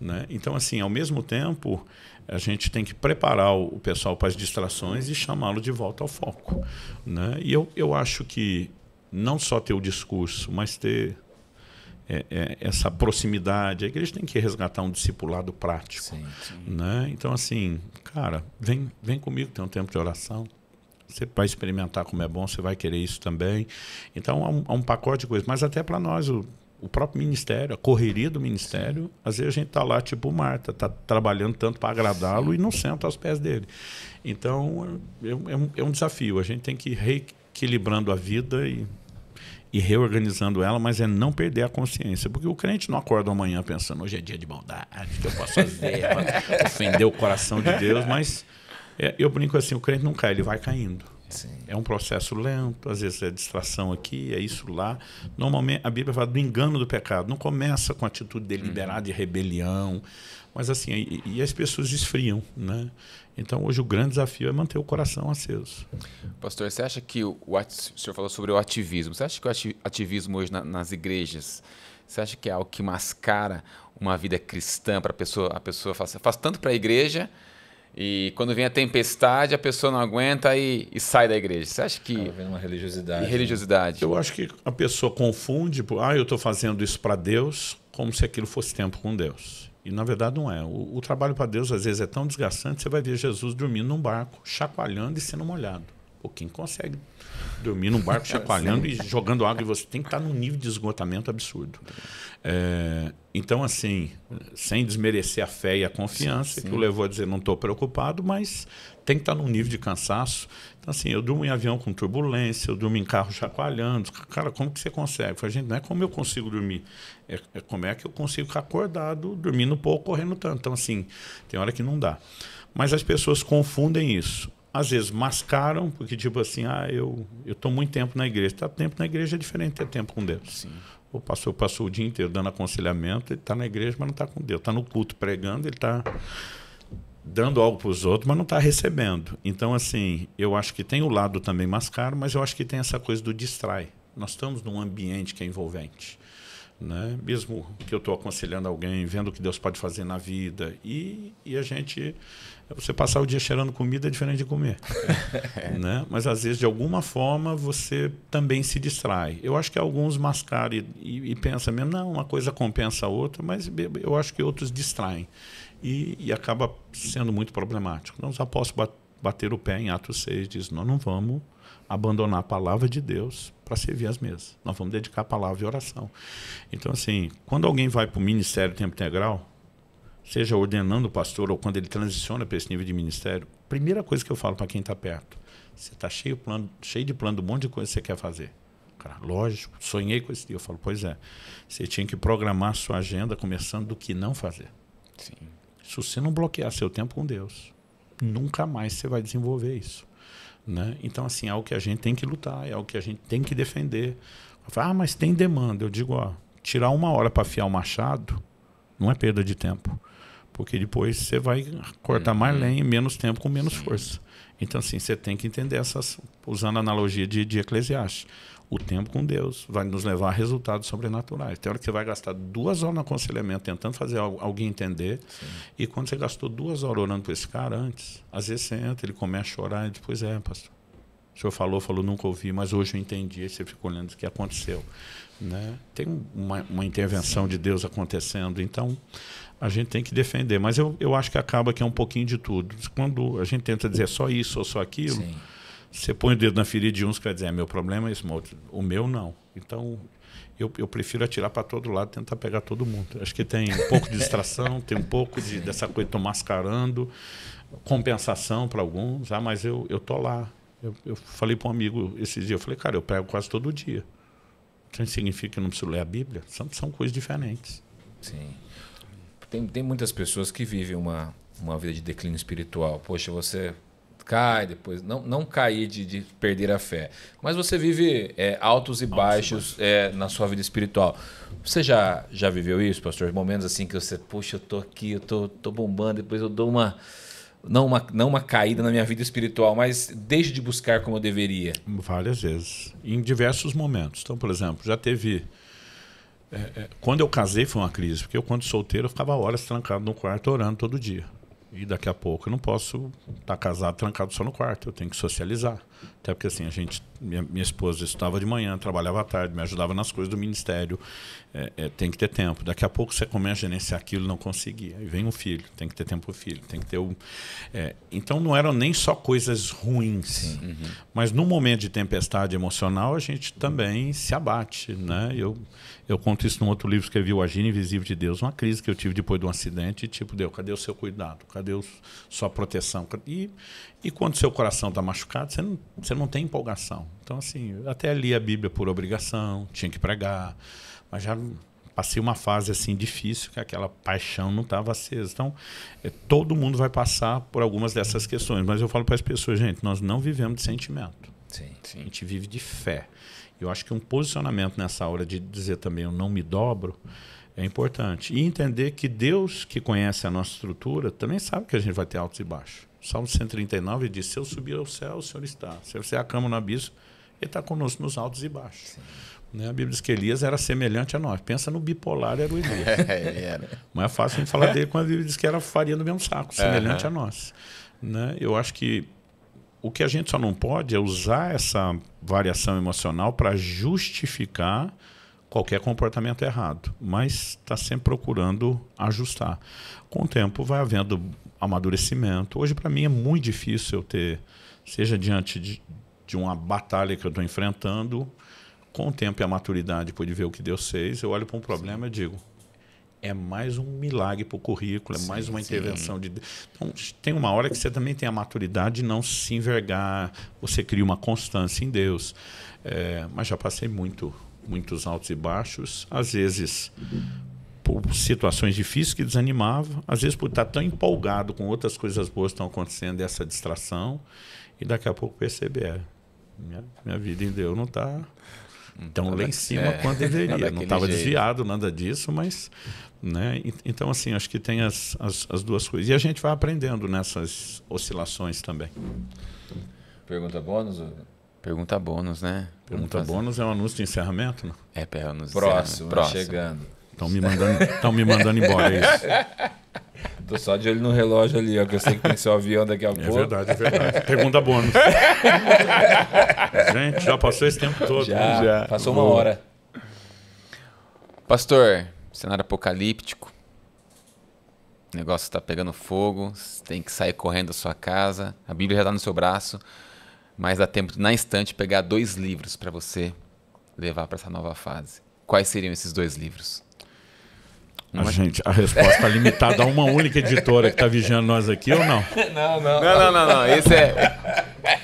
Speaker 3: Né? Então, assim, ao mesmo tempo, a gente tem que preparar o pessoal para as distrações e chamá-lo de volta ao foco. Né? E eu acho que não só ter o discurso, mas ter essa proximidade. A igreja tem que resgatar um discipulado prático. Né? Então, assim, cara, vem comigo, tem um tempo de oração. Você vai experimentar como é bom, você vai querer isso também. Então, há um pacote de coisas. Mas até para nós, o próprio ministério, a correria do ministério, às vezes a gente está lá tipo Marta, está trabalhando tanto para agradá-lo e não senta aos pés dele. Então, é um desafio. A gente tem que ir reequilibrando a vida e reorganizando ela, mas é não perder a consciência. Porque o crente não acorda amanhã pensando: hoje é dia de maldade, o que eu posso fazer para ofender o coração de Deus, mas... eu brinco assim: o crente não cai, ele vai caindo.
Speaker 1: Sim.
Speaker 3: É um processo lento, às vezes é distração aqui, é isso lá. Normalmente a Bíblia fala do engano do pecado. Não começa com atitude deliberada de rebelião, mas assim, e as pessoas esfriam, né? Então hoje o grande desafio é manter o coração aceso.
Speaker 2: Pastor, você acha que o senhor falou sobre o ativismo? Você acha que o ativismo hoje nas igrejas, você acha que é algo que mascara uma vida cristã para a pessoa faz tanto para a igreja e quando vem a tempestade a pessoa não aguenta e sai da igreja? Você acha que
Speaker 1: vem uma religiosidade?
Speaker 2: Religiosidade.
Speaker 3: Eu acho que a pessoa confunde, eu estou fazendo isso para Deus, como se aquilo fosse tempo com Deus. E na verdade não é. O trabalho para Deus às vezes é tão desgastante, você vai ver Jesus dormindo num barco, chacoalhando e sendo molhado. Quem consegue dormir num barco chacoalhando e jogando água, e você tem que estar num nível de esgotamento absurdo. Então, assim, sem desmerecer a fé e a confiança, que o levou a dizer, não estou preocupado, mas tem que estar num nível de cansaço. Então, assim, eu durmo em avião com turbulência, eu durmo em carro chacoalhando. Cara, como que você consegue? Eu falei, gente, não é como eu consigo dormir, é como é que eu consigo ficar acordado, dormindo pouco, correndo tanto. Então, assim, tem hora que não dá. Mas as pessoas confundem isso. Às vezes mascaram, porque tipo assim, eu estou muito tempo na igreja. Tá, tempo na igreja é diferente de ter tempo com Deus.
Speaker 2: Sim.
Speaker 3: O pastor passou o dia inteiro dando aconselhamento, ele está na igreja, mas não está com Deus. Está no culto pregando, ele está dando algo para os outros, mas não está recebendo. Então, assim, eu acho que tem o lado também mascaro, mas eu acho que tem essa coisa do distrai. Nós estamos num ambiente que é envolvente. Né? Mesmo que eu estou aconselhando alguém, vendo o que Deus pode fazer na vida, e a gente, você passar o dia cheirando comida é diferente de comer. Né? Mas às vezes de alguma forma você também se distrai. Eu acho que alguns mascaram e pensam mesmo, não, uma coisa compensa a outra, mas eu acho que outros distraem e acaba sendo muito problemático. Então os apóstolos bateram o pé em Atos 6, diz, nós não vamos abandonar a palavra de Deus para servir as mesas. Nós vamos dedicar a palavra e oração. Então, assim, quando alguém vai para o ministério tempo integral, seja ordenando o pastor ou quando ele transiciona para esse nível de ministério, primeira coisa que eu falo para quem está perto, você está cheio de plano de um monte de coisa que você quer fazer. Cara, lógico, sonhei com esse dia. Eu falo, pois é, você tinha que programar a sua agenda começando do que não fazer.
Speaker 2: Sim.
Speaker 3: Se você não bloquear seu tempo com Deus, nunca mais você vai desenvolver isso. Né? Então, assim, é algo que a gente tem que lutar, é algo que a gente tem que defender. Mas tem demanda. Eu digo, tirar 1 hora para afiar o machado não é perda de tempo, porque depois você vai cortar mais lenha em menos tempo com menos força. Então, assim, você tem que entender usando a analogia de Eclesiastes. O tempo com Deus vai nos levar a resultados sobrenaturais. Tem hora que você vai gastar 2 horas no aconselhamento tentando fazer alguém entender. Sim. E quando você gastou 2 horas orando por esse cara antes, às vezes você entra, ele começa a chorar e depois pastor, o senhor falou, nunca ouvi, mas hoje eu entendi. Aí você fica olhando o que aconteceu. Né? Tem uma intervenção de Deus acontecendo, então a gente tem que defender. Mas eu acho que acaba que é um pouquinho de tudo. Quando a gente tenta dizer só isso ou só aquilo, sim, você põe o dedo na ferida de uns que vai dizer, meu problema é esse, o meu não. Então, eu prefiro atirar para todo lado e tentar pegar todo mundo. Acho que tem um pouco de distração, tem um pouco dessa coisa, estou mascarando, compensação para alguns, mas eu estou lá. Eu falei para um amigo esses dias, eu falei, cara, eu prego quase todo dia. Então, significa que eu não preciso ler a Bíblia? São coisas diferentes.
Speaker 1: Sim. Tem muitas pessoas que vivem uma vida de declínio espiritual. Poxa, você cai, depois não cair de perder a fé, mas você vive altos e baixos na sua vida espiritual. Você já viveu isso, pastor? Momentos assim que você, poxa, eu tô aqui, eu tô bombando, depois eu dou não uma caída na minha vida espiritual, mas deixo de buscar como eu deveria.
Speaker 3: Várias vezes, em diversos momentos. Então, por exemplo, já teve quando eu casei foi uma crise, porque eu, quando solteiro, eu ficava horas trancado no quarto orando todo dia. E daqui a pouco eu não posso estar casado, trancado só no quarto. Eu tenho que socializar. Até porque assim, minha esposa estudava de manhã, trabalhava à tarde, me ajudava nas coisas do ministério. Tem que ter tempo. Daqui a pouco você começa a gerenciar aquilo e não conseguir. Aí vem um filho, tem que ter tempo para o filho. Tem que ter então não eram nem só coisas ruins. Uhum. Mas no momento de tempestade emocional, a gente também se abate. Né? Eu conto isso num outro livro, escrevi O Agir Invisível de Deus, uma crise que eu tive depois de um acidente, tipo, Deus, cadê o seu cuidado? Cadê sua proteção? E quando seu coração está machucado, você não tem empolgação. Então, assim, até li a Bíblia por obrigação, tinha que pregar, mas já passei uma fase assim difícil, que aquela paixão não estava acesa. Então, todo mundo vai passar por algumas dessas questões. Mas eu falo para as pessoas, gente, nós não vivemos de sentimento.
Speaker 1: Sim.
Speaker 3: A gente vive de fé. Eu acho que um posicionamento nessa hora de dizer também eu não me dobro é importante. E entender que Deus, que conhece a nossa estrutura, também sabe que a gente vai ter altos e baixos. Salmo 139 diz, se eu subir ao céu, o Senhor está. Se eu fizer a cama no abismo, Ele está conosco nos altos e baixos. Né? A Bíblia diz que Elias era semelhante a nós. Pensa no bipolar, era o Elias.
Speaker 2: Ele era.
Speaker 3: Não é fácil a gente falar dele quando a Bíblia diz que era farinha do mesmo saco, semelhante a nós. Né? Eu acho que o que a gente só não pode é usar essa variação emocional para justificar qualquer comportamento errado, mas está sempre procurando ajustar. Com o tempo vai havendo amadurecimento. Hoje, para mim, é muito difícil eu ter, seja diante de uma batalha que eu estou enfrentando, com o tempo e a maturidade, por ver o que Deus fez, eu olho para um problema e digo, é mais um milagre para o currículo, é mais uma intervenção de Deus. Então, tem uma hora que você também tem a maturidade de não se envergar, você cria uma constância em Deus. Mas já passei muitos altos e baixos, às vezes por situações difíceis que desanimavam, às vezes por estar tão empolgado com outras coisas boas que estão acontecendo, essa distração, e daqui a pouco perceber, minha vida em Deus não está tão lá em cima quanto deveria. Não estava desviado, nada disso, mas... Né? Então, assim, acho que tem as duas coisas. E a gente vai aprendendo nessas oscilações também.
Speaker 1: Pergunta bônus?
Speaker 2: Pergunta bônus, né?
Speaker 3: Pergunta bônus é um anúncio de encerramento? Não?
Speaker 2: É, anúncio de
Speaker 1: próximo,
Speaker 2: encerramento.
Speaker 1: Chegando.
Speaker 3: Estão me mandando embora, é isso.
Speaker 1: Tô só de olho no relógio ali, ó, que eu sei que tem seu avião daqui a pouco.
Speaker 3: É verdade. Pergunta bônus. Gente, já passou esse tempo todo.
Speaker 1: Já. Passou uma hora.
Speaker 2: Pastor, cenário apocalíptico. O negócio está pegando fogo. Você tem que sair correndo da sua casa. A Bíblia já está no seu braço. Mas dá tempo, na instante, pegar 2 livros para você levar para essa nova fase. Quais seriam esses 2 livros?
Speaker 3: Gente, a resposta está limitada a uma única editora que está vigiando nós aqui ou não?
Speaker 2: Não.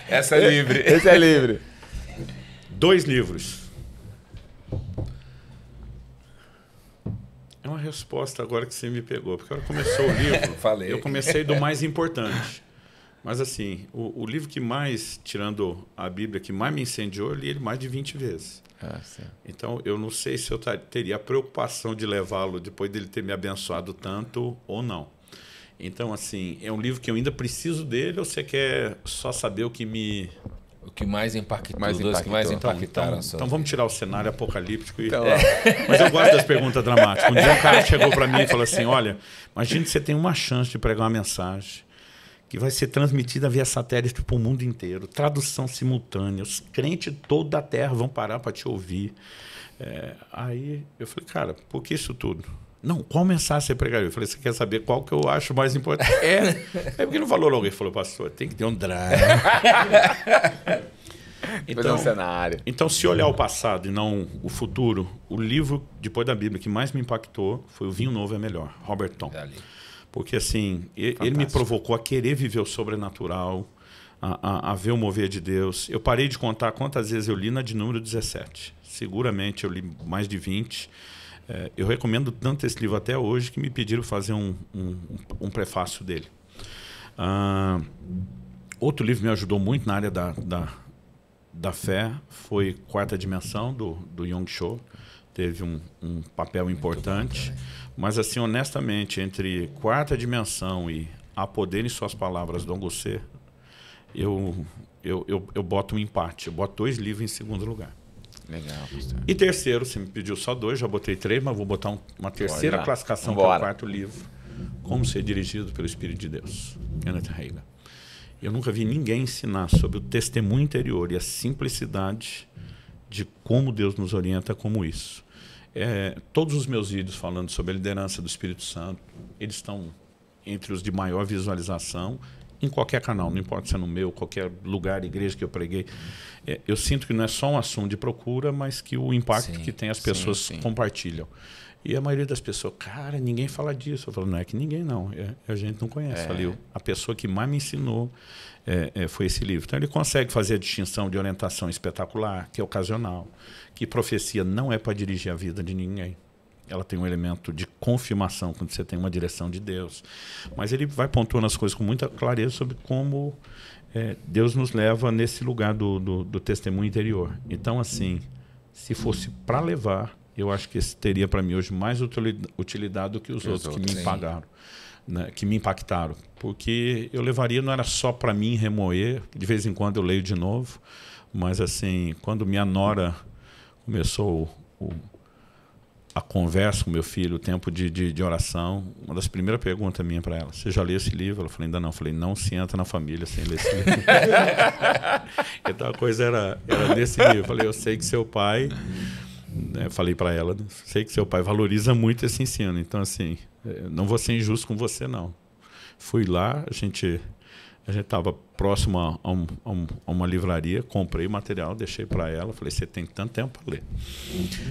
Speaker 1: Essa é livre.
Speaker 2: Esse é livre.
Speaker 3: 2 livros. É uma resposta agora que você me pegou, porque quando começou o livro, eu comecei do mais importante. Mas assim, o livro que mais, tirando a Bíblia, que mais me incendiou, eu li ele mais de 20 vezes. Então, eu não sei se eu teria a preocupação de levá-lo depois dele ter me abençoado tanto ou não. Então, assim, é um livro que eu ainda preciso dele ou você quer só saber o que me...
Speaker 1: O que mais impactou, os que mais impactaram.
Speaker 3: Então vamos tirar o cenário apocalíptico. Mas eu gosto das perguntas dramáticas. Um dia um cara chegou para mim e falou assim, olha, imagine que você tem uma chance de pregar uma mensagem que vai ser transmitida via satélite para o mundo inteiro, tradução simultânea, os crentes toda da terra vão parar para te ouvir. Aí eu falei, cara, por que isso tudo? Não, qual mensagem você pregaria? Eu falei, você quer saber qual que eu acho mais importante? Porque não falou logo. Ele falou, pastor, tem que ter um drama.
Speaker 2: Então, cenário.
Speaker 3: Então, se olhar o passado e não o futuro, o livro, depois da Bíblia, que mais me impactou foi O Vinho Novo é Melhor, Robert Tom. Porque, assim, ele me provocou a querer viver o sobrenatural, a ver o mover de Deus. Eu parei de contar quantas vezes eu li na de número 17. Seguramente eu li mais de 20. Eu recomendo tanto esse livro até hoje que me pediram fazer um prefácio dele. Outro livro que me ajudou muito na área da fé foi Quarta Dimensão, do Yong Cho. Teve um papel importante. Mas, assim, honestamente, entre Quarta Dimensão e A Poder em Suas Palavras, Dom Gosset, eu boto um empate. Eu boto 2 livros em segundo lugar.
Speaker 2: Legal, pastor.
Speaker 3: E terceiro, você me pediu só 2, já botei 3, mas vou botar uma terceira classificação, que é o 4º livro. Como Ser Dirigido pelo Espírito de Deus. Kenneth Hagin. Eu nunca vi ninguém ensinar sobre o testemunho interior e a simplicidade de como Deus nos orienta como isso. Todos os meus vídeos falando sobre a liderança do Espírito Santo, eles estão entre os de maior visualização em qualquer canal, não importa se é no meu, qualquer lugar, igreja que eu preguei. Eu sinto que não é só um assunto de procura, mas que o impacto que tem as pessoas compartilham. E a maioria das pessoas, cara, ninguém fala disso. Eu falo, não é que ninguém não, a gente não conhece. Ali, a pessoa que mais me ensinou foi esse livro. Então ele consegue fazer a distinção de orientação espetacular, que é ocasional, que profecia não é para dirigir a vida de ninguém. ela tem um elemento de confirmação quando você tem uma direção de Deus. Mas ele vai pontuando as coisas com muita clareza sobre como Deus nos leva nesse lugar do testemunho interior. Então, assim, se fosse para levar, eu acho que esse teria para mim hoje mais utilidade do que os outros que me pagaram, né, que me impactaram. Porque eu levaria, não era só para mim remoer, de vez em quando eu leio de novo, mas assim, quando minha nora começou a conversa com meu filho, o tempo de oração, uma das primeiras perguntas minha para ela: você já leu esse livro? Ela falou: ainda não. Eu falei: não se entra na família sem ler esse livro. Então a coisa era desse nível. Eu falei: eu sei que seu pai, né, falei para ela, sei que seu pai valoriza muito esse ensino, então assim, não vou ser injusto com você, não. Fui lá, a gente estava próximo a uma livraria, comprei o material, deixei para ela, falei: você tem tanto tempo para ler,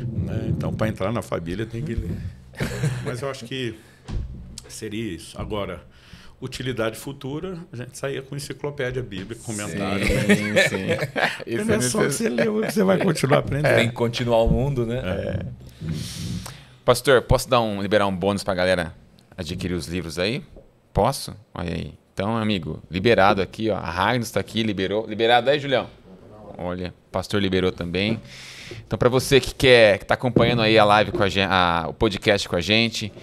Speaker 3: né? Então, para entrar na família tem que ler. Mas eu acho que seria isso. Agora, utilidade futura, a gente saía com enciclopédia bíblica, comentário.
Speaker 1: Sim.
Speaker 3: Isso não é só que você leu, que você vai continuar aprendendo.
Speaker 1: Tem que continuar o mundo, né?
Speaker 2: Pastor, posso liberar um bônus para a galera adquirir os livros aí? Posso? Olha aí. Então, amigo, liberado aqui, ó. A Ragnos está aqui, liberou. Liberado aí, Julião? Olha, o pastor liberou também. Então, para você que está acompanhando aí a live com o podcast com a gente,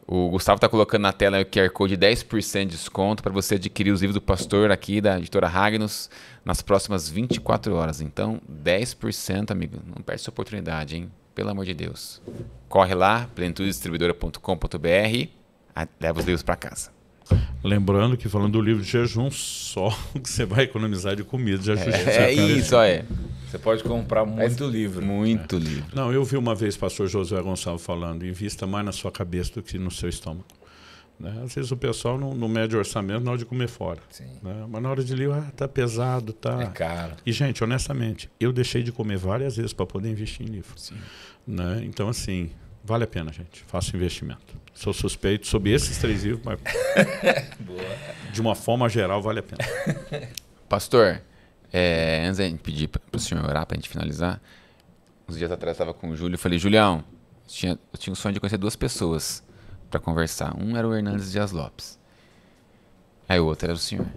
Speaker 2: o Gustavo está colocando na tela o QR Code de 10% de desconto para você adquirir os livros do pastor aqui da editora Ragnos nas próximas 24 horas. Então, 10%, amigo. Não perde essa oportunidade, hein? Pelo amor de Deus. Corre lá, plenitudedistribuidora.com.br, leva os livros para casa.
Speaker 3: Lembrando que, falando do livro de jejum, só que você vai economizar de comida. Já
Speaker 2: isso, é.
Speaker 1: Você pode comprar muito livro.
Speaker 2: Muito livro.
Speaker 3: Não, eu vi uma vez o pastor Josué Gonçalves falando: invista mais na sua cabeça do que no seu estômago. Né? Às vezes o pessoal não mede orçamento na hora de comer fora. Né? Mas na hora de ler, tá pesado, tá...
Speaker 1: É caro.
Speaker 3: E, gente, honestamente, eu deixei de comer várias vezes para poder investir em livro. Né? Então, assim, vale a pena, gente. Faça investimento. Sou suspeito sobre esses 3 livros, mas de uma forma geral, vale a pena.
Speaker 2: Pastor, antes de pedir para o senhor orar para a gente finalizar, uns dias atrás eu estava com o Júlio e falei: Julião, eu tinha um sonho de conhecer 2 pessoas para conversar. Um era o Hernandes Dias Lopes. Aí o outro era o senhor.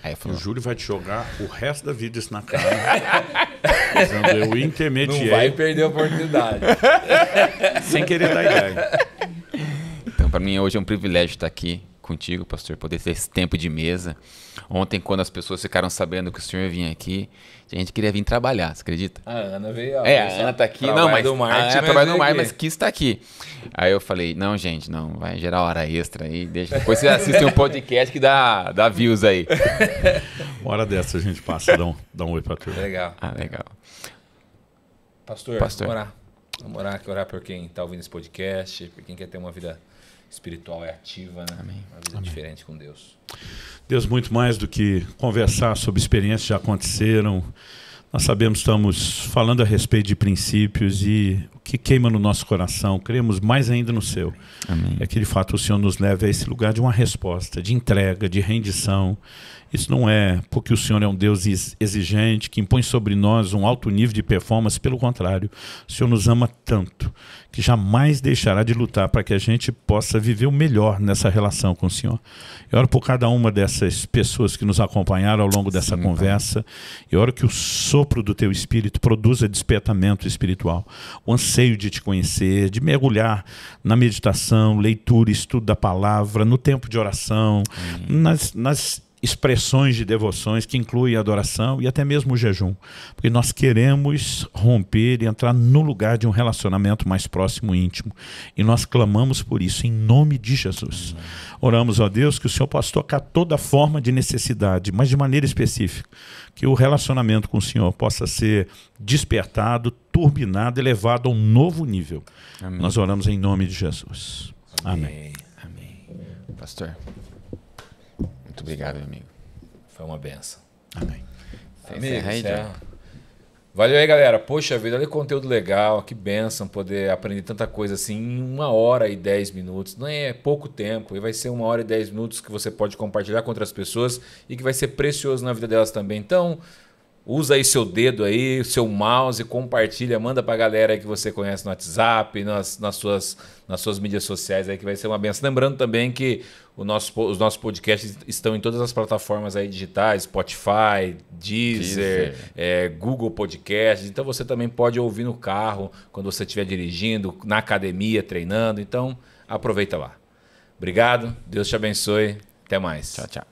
Speaker 2: Aí falou:
Speaker 3: o Júlio vai te jogar o resto da vida isso na cara. Dizendo: eu intermediei.
Speaker 1: Não vai perder a oportunidade.
Speaker 3: Sem querer dar ideia.
Speaker 2: Então, para mim, hoje é um privilégio estar aqui contigo, pastor, poder ter esse tempo de mesa. Ontem, quando as pessoas ficaram sabendo que o senhor vinha aqui, a gente queria vir trabalhar, você acredita?
Speaker 1: A Ana veio.
Speaker 2: A Ana tá aqui. Não, mas trabalha no mar, mas quis estar aqui. Aí eu falei: não, gente, não, vai gerar hora extra aí. Depois vocês assistem um podcast que dá views aí.
Speaker 3: Uma hora dessa a gente passa, dá um oi pra turma.
Speaker 1: Legal.
Speaker 2: Legal.
Speaker 1: Pastor. Vamos orar por quem está ouvindo esse podcast, por quem quer ter uma vida espiritual e ativa, né?
Speaker 2: Amém.
Speaker 1: Uma vida diferente com Deus.
Speaker 3: Deus, muito mais do que conversar sobre experiências que já aconteceram, nós sabemos, estamos falando a respeito de princípios e o que queima no nosso coração, cremos mais ainda no seu.
Speaker 2: Amém.
Speaker 3: É que de fato o Senhor nos leve a esse lugar de uma resposta, de entrega, de rendição. Isso não é porque o Senhor é um Deus exigente, que impõe sobre nós um alto nível de performance. Pelo contrário, o Senhor nos ama tanto, que jamais deixará de lutar para que a gente possa viver o melhor nessa relação com o Senhor. Eu oro por cada uma dessas pessoas que nos acompanharam ao longo dessa conversa. Eu oro que o sopro do Teu Espírito produza despertamento espiritual, o anseio de Te conhecer, de mergulhar na meditação, leitura, estudo da palavra, no tempo de oração, nas expressões de devoções que incluem a adoração e até mesmo o jejum, porque nós queremos romper e entrar no lugar de um relacionamento mais próximo e íntimo, e nós clamamos por isso em nome de Jesus. Oramos, ó Deus, que o Senhor possa tocar toda forma de necessidade, mas de maneira específica, que o relacionamento com o Senhor possa ser despertado, turbinado, elevado a um novo nível.
Speaker 2: Amém.
Speaker 3: Nós oramos em nome de Jesus. Amém.
Speaker 2: Amém. Pastor, muito obrigado, meu amigo.
Speaker 1: Foi uma benção.
Speaker 3: Amém.
Speaker 1: Valeu aí, galera. Poxa vida, olha que conteúdo legal, que benção poder aprender tanta coisa assim em 1 hora e 10 minutos. Não é pouco tempo, e vai ser 1 hora e 10 minutos que você pode compartilhar com outras pessoas e que vai ser precioso na vida delas também. Então, Usa aí seu dedo aí, o seu mouse, compartilha, manda pra galera aí que você conhece no WhatsApp, nas suas mídias sociais aí, que vai ser uma benção. Lembrando também que os nossos podcasts estão em todas as plataformas aí digitais, Spotify, Deezer. Google Podcasts. Então você também pode ouvir no carro, quando você estiver dirigindo, na academia, treinando. Então aproveita lá. Obrigado, Deus te abençoe. Até mais.
Speaker 2: Tchau, tchau.